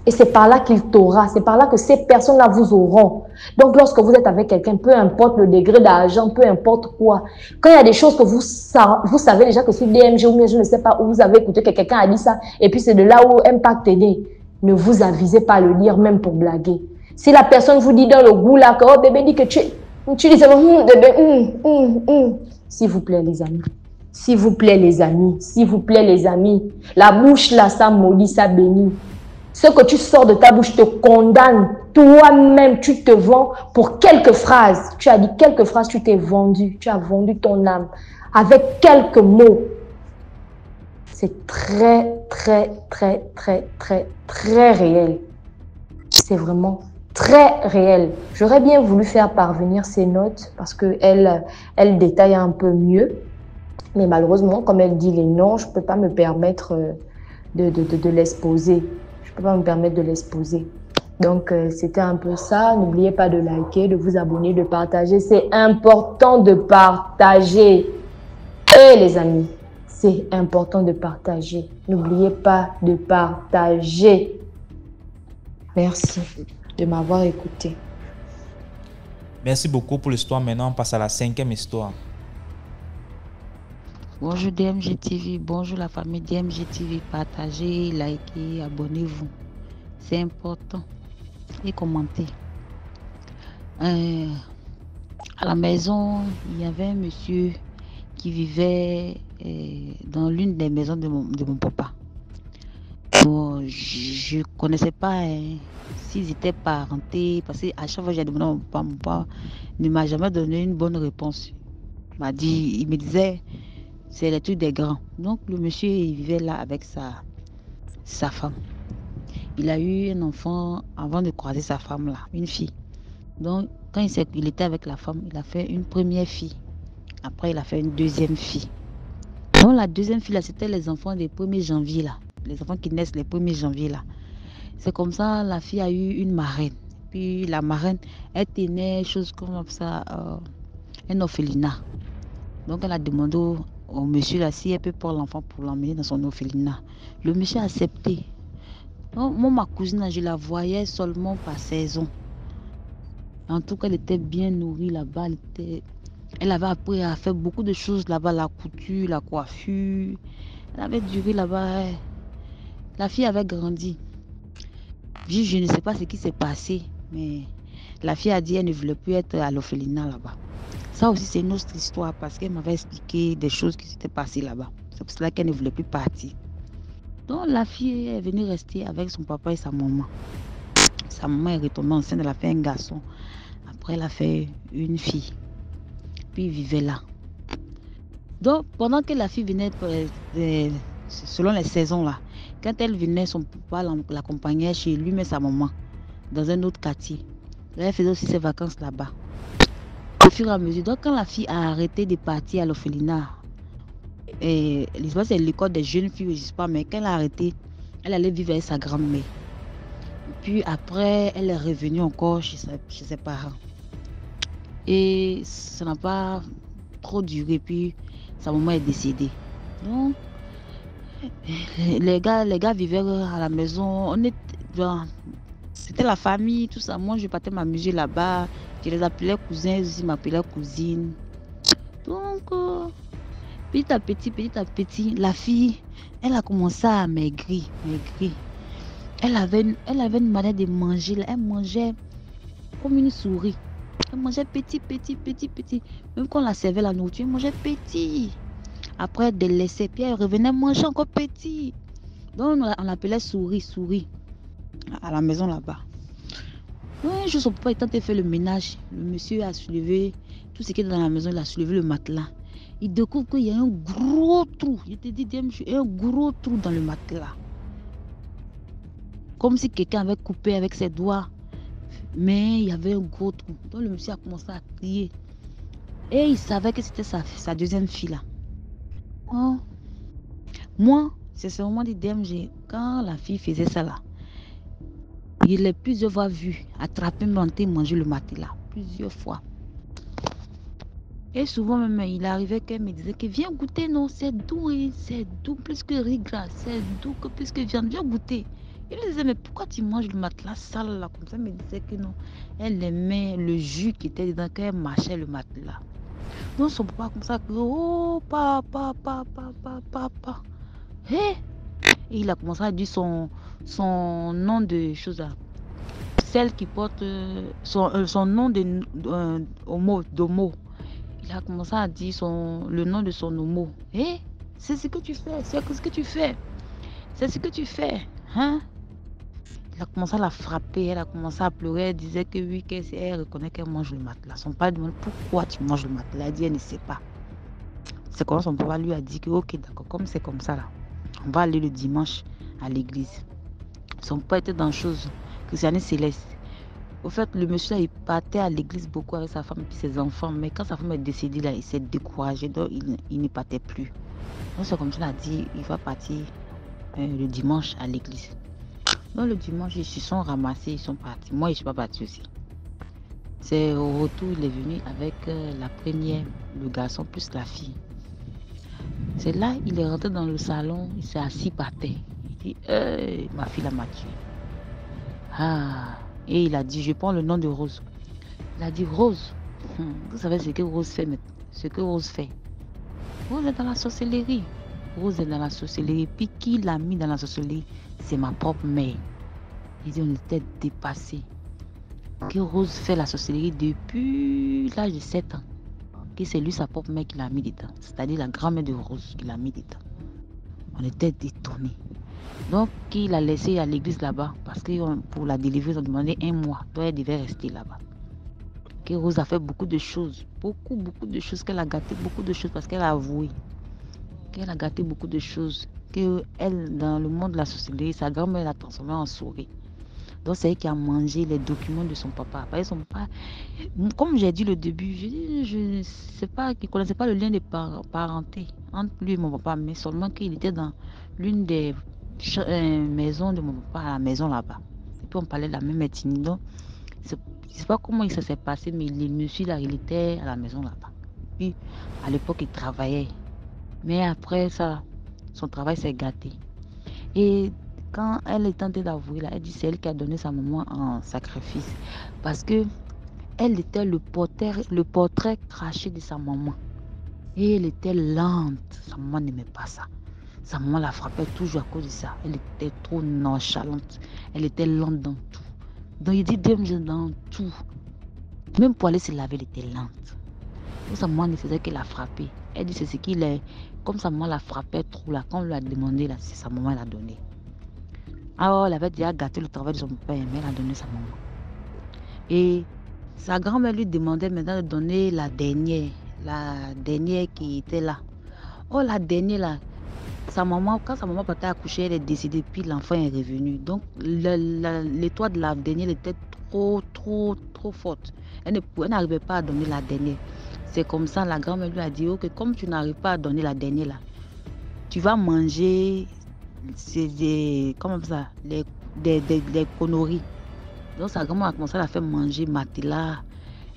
Et c'est par là qu'il t'aura. C'est par là que ces personnes-là vous auront. Donc, lorsque vous êtes avec quelqu'un, peu importe le degré d'argent, peu importe quoi, quand il y a des choses que vous savez déjà que sur DMG ou bien je ne sais pas où vous avez écouté que quelqu'un a dit ça, et puis c'est de là où Impact est né, ne vous avisez pas à le dire, même pour blaguer. Si la personne vous dit dans le goût là, que oh bébé dit que tu dis seulement bébé, s'il vous plaît les amis. S'il vous plaît les amis, s'il vous plaît les amis, la bouche là, ça maudit, ça bénit. Ce que tu sors de ta bouche te condamne. Toi-même, tu te vends pour quelques phrases. Tu as dit quelques phrases, tu t'es vendu. Tu as vendu ton âme avec quelques mots. C'est très, très, très, très, très, très réel. C'est vraiment très réel. J'aurais bien voulu faire parvenir ces notes parce qu'elle détaille un peu mieux. Mais malheureusement, comme elle dit les noms, je ne peux pas me permettre de l'exposer. Je ne peux pas me permettre de l'exposer. Donc, c'était un peu ça. N'oubliez pas de liker, de vous abonner, de partager. C'est important de partager. Et les amis, c'est important de partager. N'oubliez pas de partager. Merci de m'avoir écouté. Merci beaucoup pour l'histoire. Maintenant, on passe à la 5e histoire. Bonjour DMG TV, bonjour la famille DMG TV. Partagez, likez, abonnez-vous. C'est important. Et commentez. À la maison, il y avait un monsieur qui vivait dans l'une des maisons de mon papa. Bon, je ne connaissais pas s'ils étaient parentés, parce qu'à chaque fois que j'ai demandé à mon papa ne m'a jamais donné une bonne réponse. Il me disait, c'est les trucs des grands. Donc le monsieur, il vivait là avec sa femme. Il a eu un enfant avant de croiser sa femme là, une fille. Donc quand il était avec la femme, il a fait une première fille. Après, il a fait une deuxième fille. Donc la deuxième fille là, c'était les enfants des 1er janvier là. Les enfants qui naissent les 1er janvier là. C'est comme ça, la fille a eu une marraine. Puis la marraine, elle tenait chose comme ça, un orphelinat. Donc elle a demandé au monsieur là si elle peut prendre l'enfant pour l'emmener dans son orphelinat. Le monsieur a accepté. Donc, moi, ma cousine, je la voyais seulement par saison. En tout cas, elle était bien nourrie là-bas. Elle avait appris à faire beaucoup de choses là-bas, la couture, la coiffure. Elle avait duré là-bas. La fille avait grandi. Je ne sais pas ce qui s'est passé, mais la fille a dit qu'elle ne voulait plus être à l'orphelinat là-bas. Ça aussi, c'est une autre histoire parce qu'elle m'avait expliqué des choses qui s'étaient passées là-bas. C'est pour cela qu'elle ne voulait plus partir. Donc, la fille est venue rester avec son papa et sa maman. Sa maman est retombée enceinte, elle a fait un garçon. Après, elle a fait une fille. Puis, il vivait là. Donc, pendant que la fille venait, selon les saisons là, quand elle venait, son papa l'accompagnait chez lui et sa maman, dans un autre quartier. Elle faisait aussi ses vacances là-bas. Au fur et à mesure, donc quand la fille a arrêté de partir à l'orphelinat, c'est l'école des jeunes filles, je sais pas, mais quand elle a arrêté, elle allait vivre avec sa grand-mère. Puis après, elle est revenue encore chez ses parents. Et ça n'a pas trop duré, puis sa maman est décédée. Donc, les gars vivaient à la maison, c'était la famille, tout ça. Moi, je partais m'amuser là-bas. Je les appelais cousins, ils aussi m'appelaient cousine. Donc, petit à petit, la fille, elle a commencé à maigrir. Elle avait une manière de manger. Elle mangeait comme une souris. Elle mangeait petit. Même quand on la servait la nourriture, elle mangeait petit. Après, elle délaissait, puis elle revenait manger encore petit. Donc, on l'appelait souris à la maison là-bas. Un jour, son papa étant fait le ménage, le monsieur a soulevé tout ce qui était dans la maison, il a soulevé le matelas. Il découvre qu'il y a un gros trou. Il te dit, un gros trou dans le matelas. Comme si quelqu'un avait coupé avec ses doigts. Mais il y avait un gros trou. Donc le monsieur a commencé à crier. Et il savait que c'était sa deuxième fille là. Oh. Moi, c'est seulement dit DMG, quand la fille faisait ça là, il l'a plusieurs fois vu attraper, monter, manger le matelas. Plusieurs fois. Et souvent même, il arrivait qu'elle me disait que viens goûter, non, c'est doux, plus que riz gras, c'est doux que plus que viande, viens goûter. Il me disait, mais pourquoi tu manges le matelas sale là comme ça? Elle me disait que non, elle aimait le jus qui était dedans quand elle mâchait le matelas. Donc son papa comme ça, oh papa. Et il a commencé à dire son nom de choses là. Celle qui porte son nom d'homo. Il a commencé à dire le nom de son homo. C'est ce que tu fais, c'est ce que tu fais. Hein? Il a commencé à la frapper, elle a commencé à pleurer, elle disait que oui, elle reconnaît qu'elle mange le matelas. Son père demande pourquoi tu manges le matelas. Elle dit elle ne sait pas. C'est quand son papa lui a dit que ok, d'accord, comme c'est comme ça là, on va aller le dimanche à l'église. Son père était dans chose, Christiane Céleste. Au fait, le monsieur là, il partait à l'église beaucoup avec sa femme et puis ses enfants, mais quand sa femme est décédée là, il s'est découragé, donc il n'y partait plus. Donc c'est comme ça, il a dit, il va partir le dimanche à l'église. Donc le dimanche, ils se sont ramassés, ils sont partis. Moi, je ne suis pas partie aussi. C'est au retour, il est venu avec la première, le garçon plus la fille. C'est là, il est rentré dans le salon, il s'est assis par terre. Il dit, ma fille m'a tué. Ah, et il a dit, je prends le nom de Rose. Il a dit, Rose, vous savez ce que Rose fait maintenant? Ce que Rose fait. Rose est dans la sorcellerie. Rose est dans la sorcellerie. Puis qui l'a mis dans la sorcellerie? C'est ma propre mère. Il dit, on était dépassés. Que Rose fait la sorcellerie depuis l'âge de 7 ans. Que c'est lui, sa propre mère, qui l'a mis dedans. C'est-à-dire la grand-mère de Rose qui l'a mis dedans. On était détonnés. Donc, il a laissé à l'église là-bas. Parce que pour la délivrer, ils ont demandé 1 mois. Donc, elle devait rester là-bas. Que Rose a fait beaucoup de choses. Beaucoup de choses. Qu'elle a gâté beaucoup de choses parce qu'elle a avoué. Qu'elle a gâté beaucoup de choses. Qu'elle, dans le monde de la sorcellerie, sa grand-mère l'a transformée en souris. Donc c'est elle qui a mangé les documents de son papa. Parce que son papa, comme j'ai dit le début, je ne sais pas, qu'il ne connaissait pas le lien de parenté entre lui et mon papa, mais seulement qu'il était dans l'une des maisons de mon papa, à la maison là-bas. Et puis on parlait de la même ethnie. Donc je ne sais pas comment ça s'est passé, mais le monsieur là, il était à la maison là-bas. Puis à l'époque, il travaillait. Mais après ça, son travail s'est gâté. Et quand elle est tentée d'avouer, là, elle dit c'est elle qui a donné sa maman en sacrifice. Parce que elle était le portrait craché de sa maman. Et elle était lente. Sa maman n'aimait pas ça. Sa maman la frappait toujours à cause de ça. Elle était trop nonchalante. Elle était lente dans tout. Donc il dit dans tout. Même pour aller se laver, elle était lente. Donc sa maman ne faisait que la frapper. Elle dit c'est ce qu'il est. Comme sa maman la frappait trop là, quand on lui a demandé là, c'est sa maman l'a donné. Alors elle avait déjà gâté le travail de son père, mais elle a donné sa maman. Et sa grand-mère lui demandait maintenant de donner la dernière qui était là. Oh la dernière là, sa maman, quand sa maman partait accoucher, elle est décédée, puis l'enfant est revenu. Donc l'étoile de la dernière était trop forte. Elle n'arrivait pas à donner la dernière. C'est comme ça, la grand-mère lui a dit, ok, comme tu n'arrives pas à donner la dernière là, tu vas manger des conneries. Donc sa grand-mère a commencé à la faire manger matelas,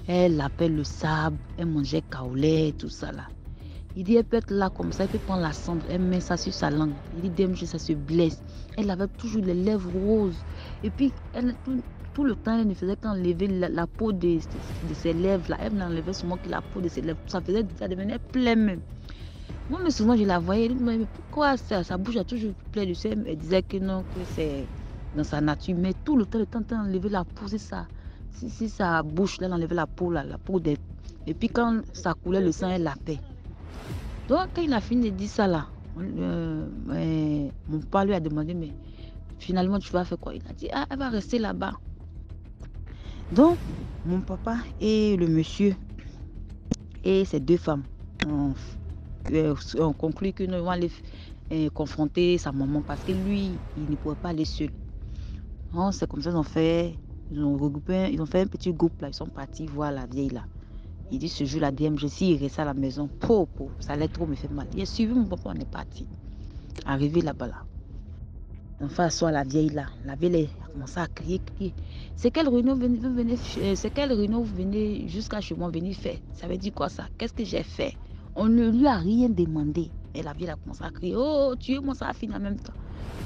elle appelle le sable, elle mangeait kaolé, tout ça là. Il dit, elle peut être là comme ça, elle peut prendre la cendre, elle met ça sur sa langue. Il dit, DMG, ça se blesse. Elle avait toujours les lèvres roses. Et puis, tout le temps, elle ne faisait qu'enlever la peau de ses lèvres là. Elle n'enlevait seulement que la peau de ses lèvres. Ça devenait plein même. Moi, mais souvent, je la voyais. Elle me disait, mais pourquoi sa bouche a toujours plein de sang? Elle disait que non, que c'est dans sa nature. Mais tout le temps, d'enlever la peau, c'est ça. Si sa bouche, là, elle enlevait la peau là, la peau des... Et puis, quand ça coulait le sang, elle la paix. Donc, quand il a fini de dire ça là, mon père lui a demandé, mais finalement, tu vas faire quoi? Il a dit, elle va rester là-bas. Donc, mon papa et le monsieur et ces 2 femmes ont conclu qu'ils vont aller confronter sa maman parce que lui, il ne pouvait pas aller seul. Donc, c'est comme ça ils ont fait un petit groupe là, ils sont partis voir la vieille là. Il dit ce jour-là, DMG, s'il restait à la maison, ça allait trop me faire mal. Il a suivi mon papa, on est parti. Arrivé là-bas là. Enfin, soit la vieille là. La vieille a commencé à crier. C'est quel Renault venait jusqu'à chez moi venir faire. Ça veut dire quoi ça? Qu'est-ce que j'ai fait? On ne lui a rien demandé. Et la vieille a commencé à crier. Oh, tuez-moi, ça a fini en même temps.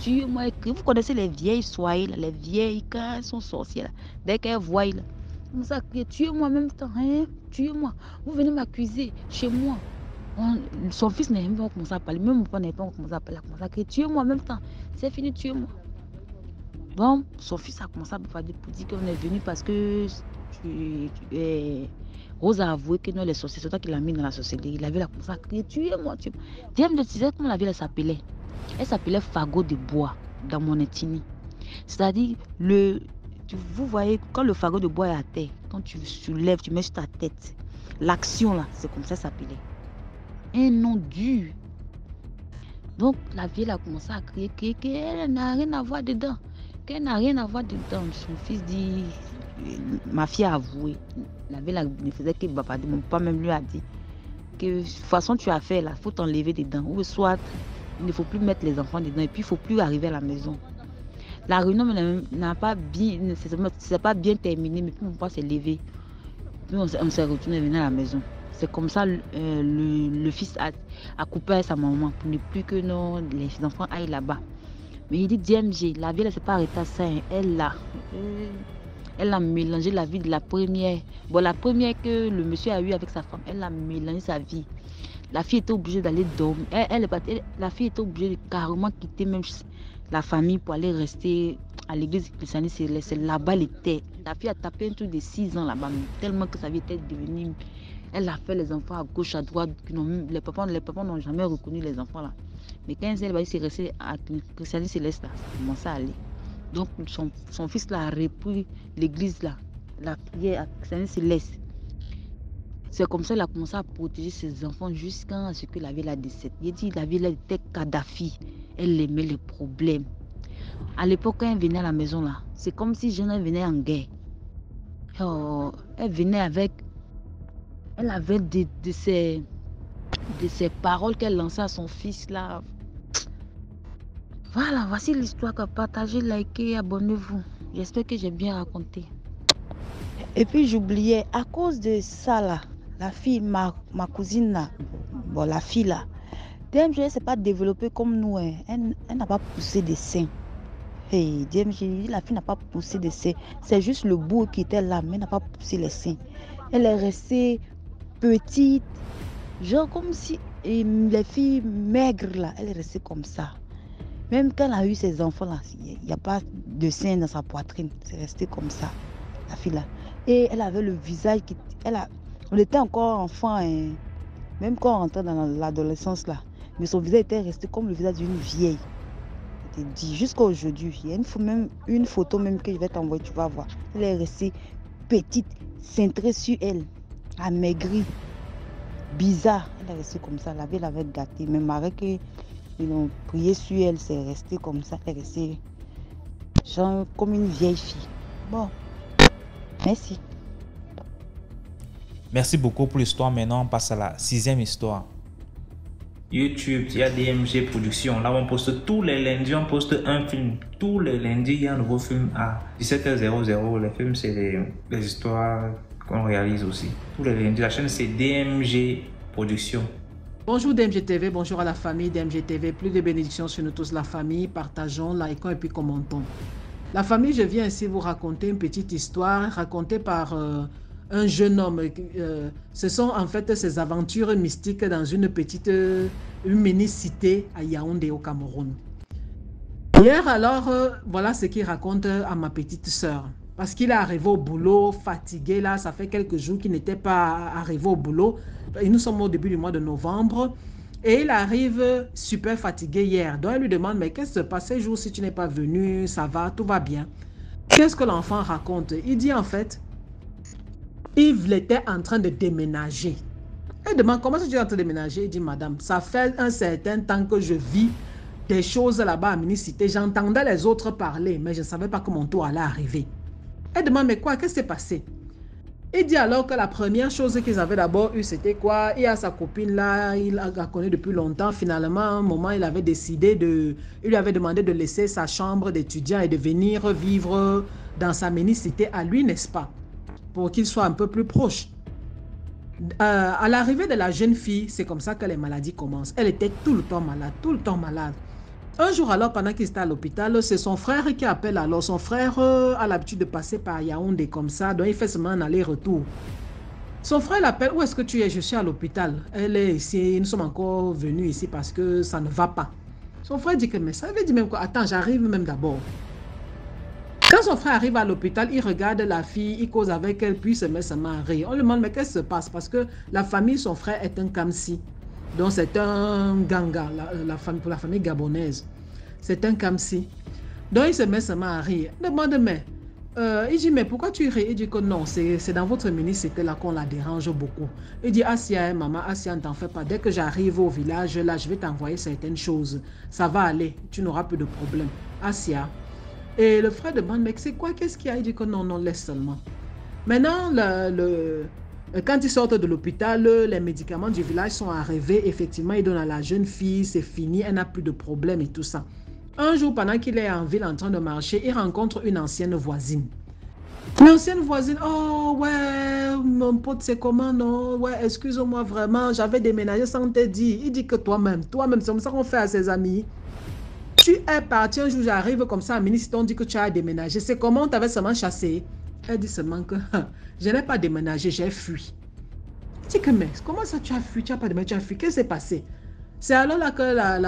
Tuez-moi. Vous connaissez les vieilles soyez là, les vieilles quand elles sont sorcières là. Dès qu'elles voient là. Commence à crier, tuez-moi en même temps, hein? Tuez-moi. Vous venez m'accuser chez moi. Son fils n'a même pas commencé à parler, même mon père n'a pas commencé à parler, a commencé à crier, tuez-moi en même temps. C'est fini, tuez-moi. Donc, son fils a commencé à parler pour dire qu'on est venu parce que Rose a avoué que non, les sorciers, c'est toi qui l'as mis dans la sorcellerie. La ville a commencé à crier, tuez-moi, tuez-moi. Diane de disait comment la ville s'appelait. Elle s'appelait Fagot de Bois, dans mon ethnie. C'est-à-dire, vous voyez, quand le fagot de bois est à terre, quand tu soulèves, tu mets sur ta tête, l'action là, c'est comme ça s'appelait. Un nom dur. Donc, la vieille a commencé à crier qu'elle n'a rien à voir dedans. Qu'elle n'a rien à voir dedans. Son fils dit, ma fille a avoué. La vieille ne faisait que bavarder. Mon papa même lui a dit que de toute façon tu as fait là, il faut t'enlever dedans. Ou soit, il ne faut plus mettre les enfants dedans et puis il ne faut plus arriver à la maison. La réunion n'a pas bien, c'est pas bien terminé, mais puis mon papa s'est levé. Puis on s'est retourné venir à la maison. C'est comme ça le fils a coupé avec sa maman pour ne plus que non, les enfants aillent là-bas. Mais il dit DMG, la vie elle ne s'est pas arrêtée à ça. Hein. Elle a mélangé la vie de la première. Bon, la première que le monsieur a eue avec sa femme, elle a mélangé sa vie. La fille était obligée d'aller dormir. La fille était obligée de carrément quitter même la famille pour aller rester à l'église christiane. C'est là-bas elle était. La fille a tapé un truc de 6 ans là-bas, tellement que sa vie était devenue. Elle a fait les enfants à gauche, à droite. Les papas n'ont jamais reconnu les enfants là. Mais quand elle s'est restée à Christiane Céleste là, ça a commencé à aller. Donc son fils là a repris l'église là, la prière à Christiane Céleste. C'est comme ça qu'il a commencé à protéger ses enfants jusqu'à ce que la ville a décède. Il dit la ville était Kadhafi. Elle aimait les problèmes. À l'époque, quand elle venait à la maison là, c'est comme si Jeanne venait en guerre. Oh, elle venait avec. Elle avait de ces paroles qu'elle lançait à son fils là. Voilà, voici l'histoire qu'a partagée, likez, abonnez-vous. J'espère que j'ai bien raconté. Et puis j'oubliais, à cause de ça là, la fille, ma cousine là, bon la fille là, DMG ne s'est pas développée comme nous, hein. Elle n'a pas poussé des seins. Hey, DMG, la fille n'a pas poussé des seins. C'est juste le bout qui était là, mais elle n'a pas poussé les seins. Elle est restée petite, genre comme si les filles maigres là, elle est restée comme ça. Même quand elle a eu ses enfants là, il n'y a pas de sein dans sa poitrine, c'est resté comme ça, la fille là. Et elle avait le visage qui, on était encore enfant, hein, même quand on rentrait dans l'adolescence là, mais son visage était resté comme le visage d'une vieille. Je te dis, jusqu'à aujourd'hui, il y a une photo même que je vais t'envoyer, tu vas voir. Elle est restée petite, cintrée sur elle, amaigrie, bizarre. Elle est restée comme ça, la vie l'avait gâtée. Même avec qu'ils ont prié sur elle, c'est resté comme ça. Elle est restée genre comme une vieille fille. Bon, merci. Merci beaucoup pour l'histoire. Maintenant, on passe à la 6e histoire. YouTube, il y a DMG Productions. Là, on poste tous les lundis, on poste un film. Tous les lundis, il y a un nouveau film à 17h00. Les films, c'est les histoires qu'on réalise aussi. Tous les lundis, la chaîne, c'est DMG Productions. Bonjour DMG TV, bonjour à la famille DMG TV. Plus de bénédictions sur nous tous, la famille. Partageons, likons et puis commentons. La famille, je viens ici vous raconter une petite histoire racontée par un jeune homme. Ce sont en fait ses aventures mystiques dans une mini-cité à Yaoundé au Cameroun. Hier alors, voilà ce qu'il raconte à ma petite sœur. Parce qu'il est arrivé au boulot fatigué là, ça fait quelques jours qu'il n'était pas arrivé au boulot. Et nous sommes au début du mois de novembre. Et il arrive super fatigué hier. Donc elle lui demande, mais qu'est-ce qui se passe ces jours si tu n'es pas venu, ça va, tout va bien. Qu'est-ce que l'enfant raconte? Il dit en fait, Yves était en train de déménager. Elle demande, comment est-ce que tu es en train de déménager? Il dit, madame, ça fait un certain temps que je vis des choses là-bas à Minicité. J'entendais les autres parler, mais je ne savais pas que mon tour allait arriver. Elle demande, mais quoi, qu'est-ce qui s'est passé? Il dit alors que la première chose qu'ils avaient d'abord eu, c'était quoi? Il y a sa copine là, il la connaît depuis longtemps. Finalement, à un moment, il avait décidé il lui avait demandé de laisser sa chambre d'étudiant et de venir vivre dans sa mini-cité à lui, n'est-ce pas? Pour qu'il soit un peu plus proche. À l'arrivée de la jeune fille, c'est comme ça que les maladies commencent. Elle était tout le temps malade, tout le temps malade. Un jour alors, pendant qu'il était à l'hôpital, c'est son frère qui appelle alors. Son frère a l'habitude de passer par Yaoundé comme ça, donc il fait seulement un aller-retour. Son frère l'appelle, où est-ce que tu es? Je suis à l'hôpital. Elle est ici, nous sommes encore venus ici parce que ça ne va pas. Son frère dit que, mais ça veut dire même quoi? Attends, j'arrive même d'abord. Quand son frère arrive à l'hôpital, il regarde la fille, il cause avec elle, puis se met seulement à rire. On lui demande, mais qu'est-ce qui se passe? Parce que la famille, son frère est un Kamsi. Donc c'est un Ganga, pour la famille gabonaise. C'est un Kamsi. Donc, il se met seulement à rire. Demande, mais, il dit, mais pourquoi tu ris? Il dit que non, c'est dans votre ministère là qu'on la dérange beaucoup. Il dit, Asia, maman, Asia, ne t'en fais pas. Dès que j'arrive au village, là, je vais t'envoyer certaines choses. Ça va aller, tu n'auras plus de problème. Asia. Et le frère demande, mais c'est quoi? Qu'est-ce qu'il y a? Il dit que non, non, laisse seulement. Maintenant, quand ils sortent de l'hôpital, les médicaments du village sont arrivés. Effectivement, ils donnent à la jeune fille, c'est fini, elle n'a plus de problème et tout ça. Un jour, pendant qu'il est en ville en train de marcher, il rencontre une ancienne voisine. L'ancienne voisine, oh ouais, mon pote, c'est comment, non? Ouais, excuse-moi vraiment, j'avais déménagé sans te dire. Il dit que toi-même, c'est comme ça qu'on fait à ses amis. Tu es parti un jour, j'arrive comme ça à ministre, on dit que tu as déménagé. C'est comment on t'avait seulement chassé? Elle dit seulement que je n'ai pas déménagé, j'ai fui. Il dit que mais comment ça tu as fui? Tu n'as pas déménagé, tu as fui. Qu'est-ce qui s'est passé? C'est alors là que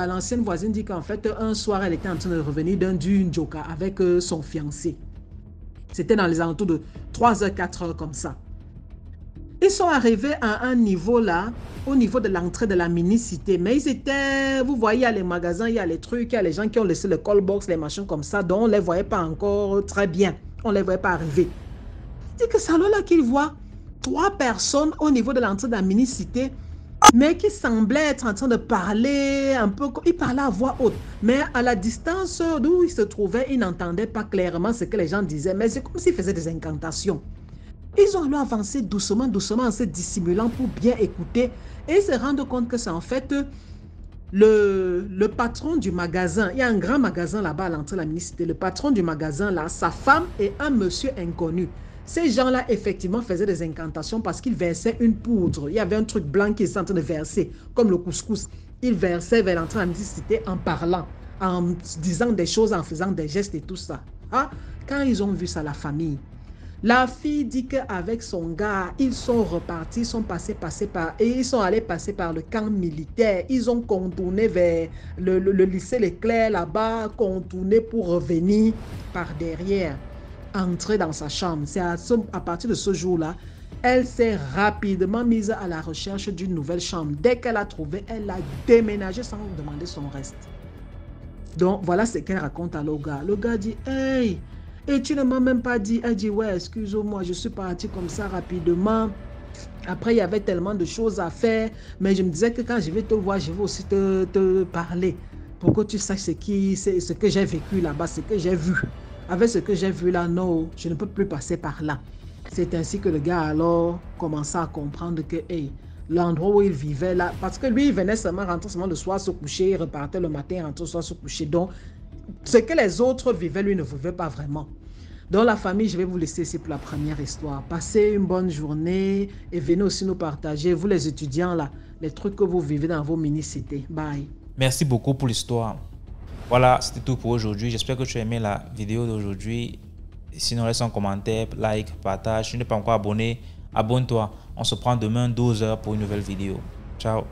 l'ancienne voisine dit qu'en fait, un soir, elle était en train de revenir d'un joka avec son fiancé. C'était dans les alentours de 3h, 4h comme ça. Ils sont arrivés à un niveau là, au niveau de l'entrée de la mini-cité. Mais ils étaient, vous voyez, il y a les magasins, il y a les trucs, il y a les gens qui ont laissé le call box, les machins comme ça, dont on ne les voyait pas encore très bien. On ne les voyait pas arriver. Il dit que c'est alors là qu'il voit 3 personnes au niveau de l'entrée de la mini-cité, mais qui semblaient être en train de parler un peu, ils parlaient à voix haute, mais à la distance d'où ils se trouvaient, ils n'entendaient pas clairement ce que les gens disaient, mais c'est comme s'ils faisaient des incantations. Ils ont alors avancé doucement, doucement en se dissimulant pour bien écouter et ils se rendent compte que c'est en fait le patron du magasin. Il y a un grand magasin là-bas à l'entrée de la mini-cité. Le patron du magasin là, sa femme et un monsieur inconnu. Ces gens-là, effectivement, faisaient des incantations parce qu'ils versaient une poudre. Il y avait un truc blanc qu'ils étaient en train de verser, comme le couscous. Ils versaient vers l'entrée de la mini-cité en parlant, en disant des choses, en faisant des gestes et tout ça. Ah, quand ils ont vu ça, la famille, la fille dit qu'avec son gars, ils sont repartis, ils sont et ils sont allés passer par le camp militaire. Ils ont contourné vers le lycée Leclerc là-bas, contourné pour revenir par derrière. Entrer dans sa chambre. C'est à partir de ce jour-là, elle s'est rapidement mise à la recherche d'une nouvelle chambre. Dès qu'elle a trouvé, elle a déménagé sans demander son reste. Donc, voilà ce qu'elle raconte à le gars. Le gars dit, hey, et tu ne m'as même pas dit. Elle dit, ouais, excuse-moi, je suis partie comme ça rapidement. Après, il y avait tellement de choses à faire. Mais je me disais que quand je vais te voir, je vais aussi te parler. Pour que tu saches ce que j'ai vécu là-bas, ce que j'ai vu. Avec ce que j'ai vu là, non, je ne peux plus passer par là. C'est ainsi que le gars alors commença à comprendre que hey, l'endroit où il vivait là, parce que lui, il venait seulement rentrer seulement le soir se coucher, il repartait le matin, rentrer le soir se coucher. Donc, ce que les autres vivaient, lui ne vivait pas vraiment. Donc, la famille, je vais vous laisser ici pour la première histoire. Passez une bonne journée et venez aussi nous partager, vous les étudiants là, les trucs que vous vivez dans vos mini-cités. Bye. Merci beaucoup pour l'histoire. Voilà, c'était tout pour aujourd'hui. J'espère que tu as aimé la vidéo d'aujourd'hui. Sinon, laisse un commentaire, like, partage. Si tu n'es pas encore abonné, abonne-toi. On se prend demain 12h pour une nouvelle vidéo. Ciao.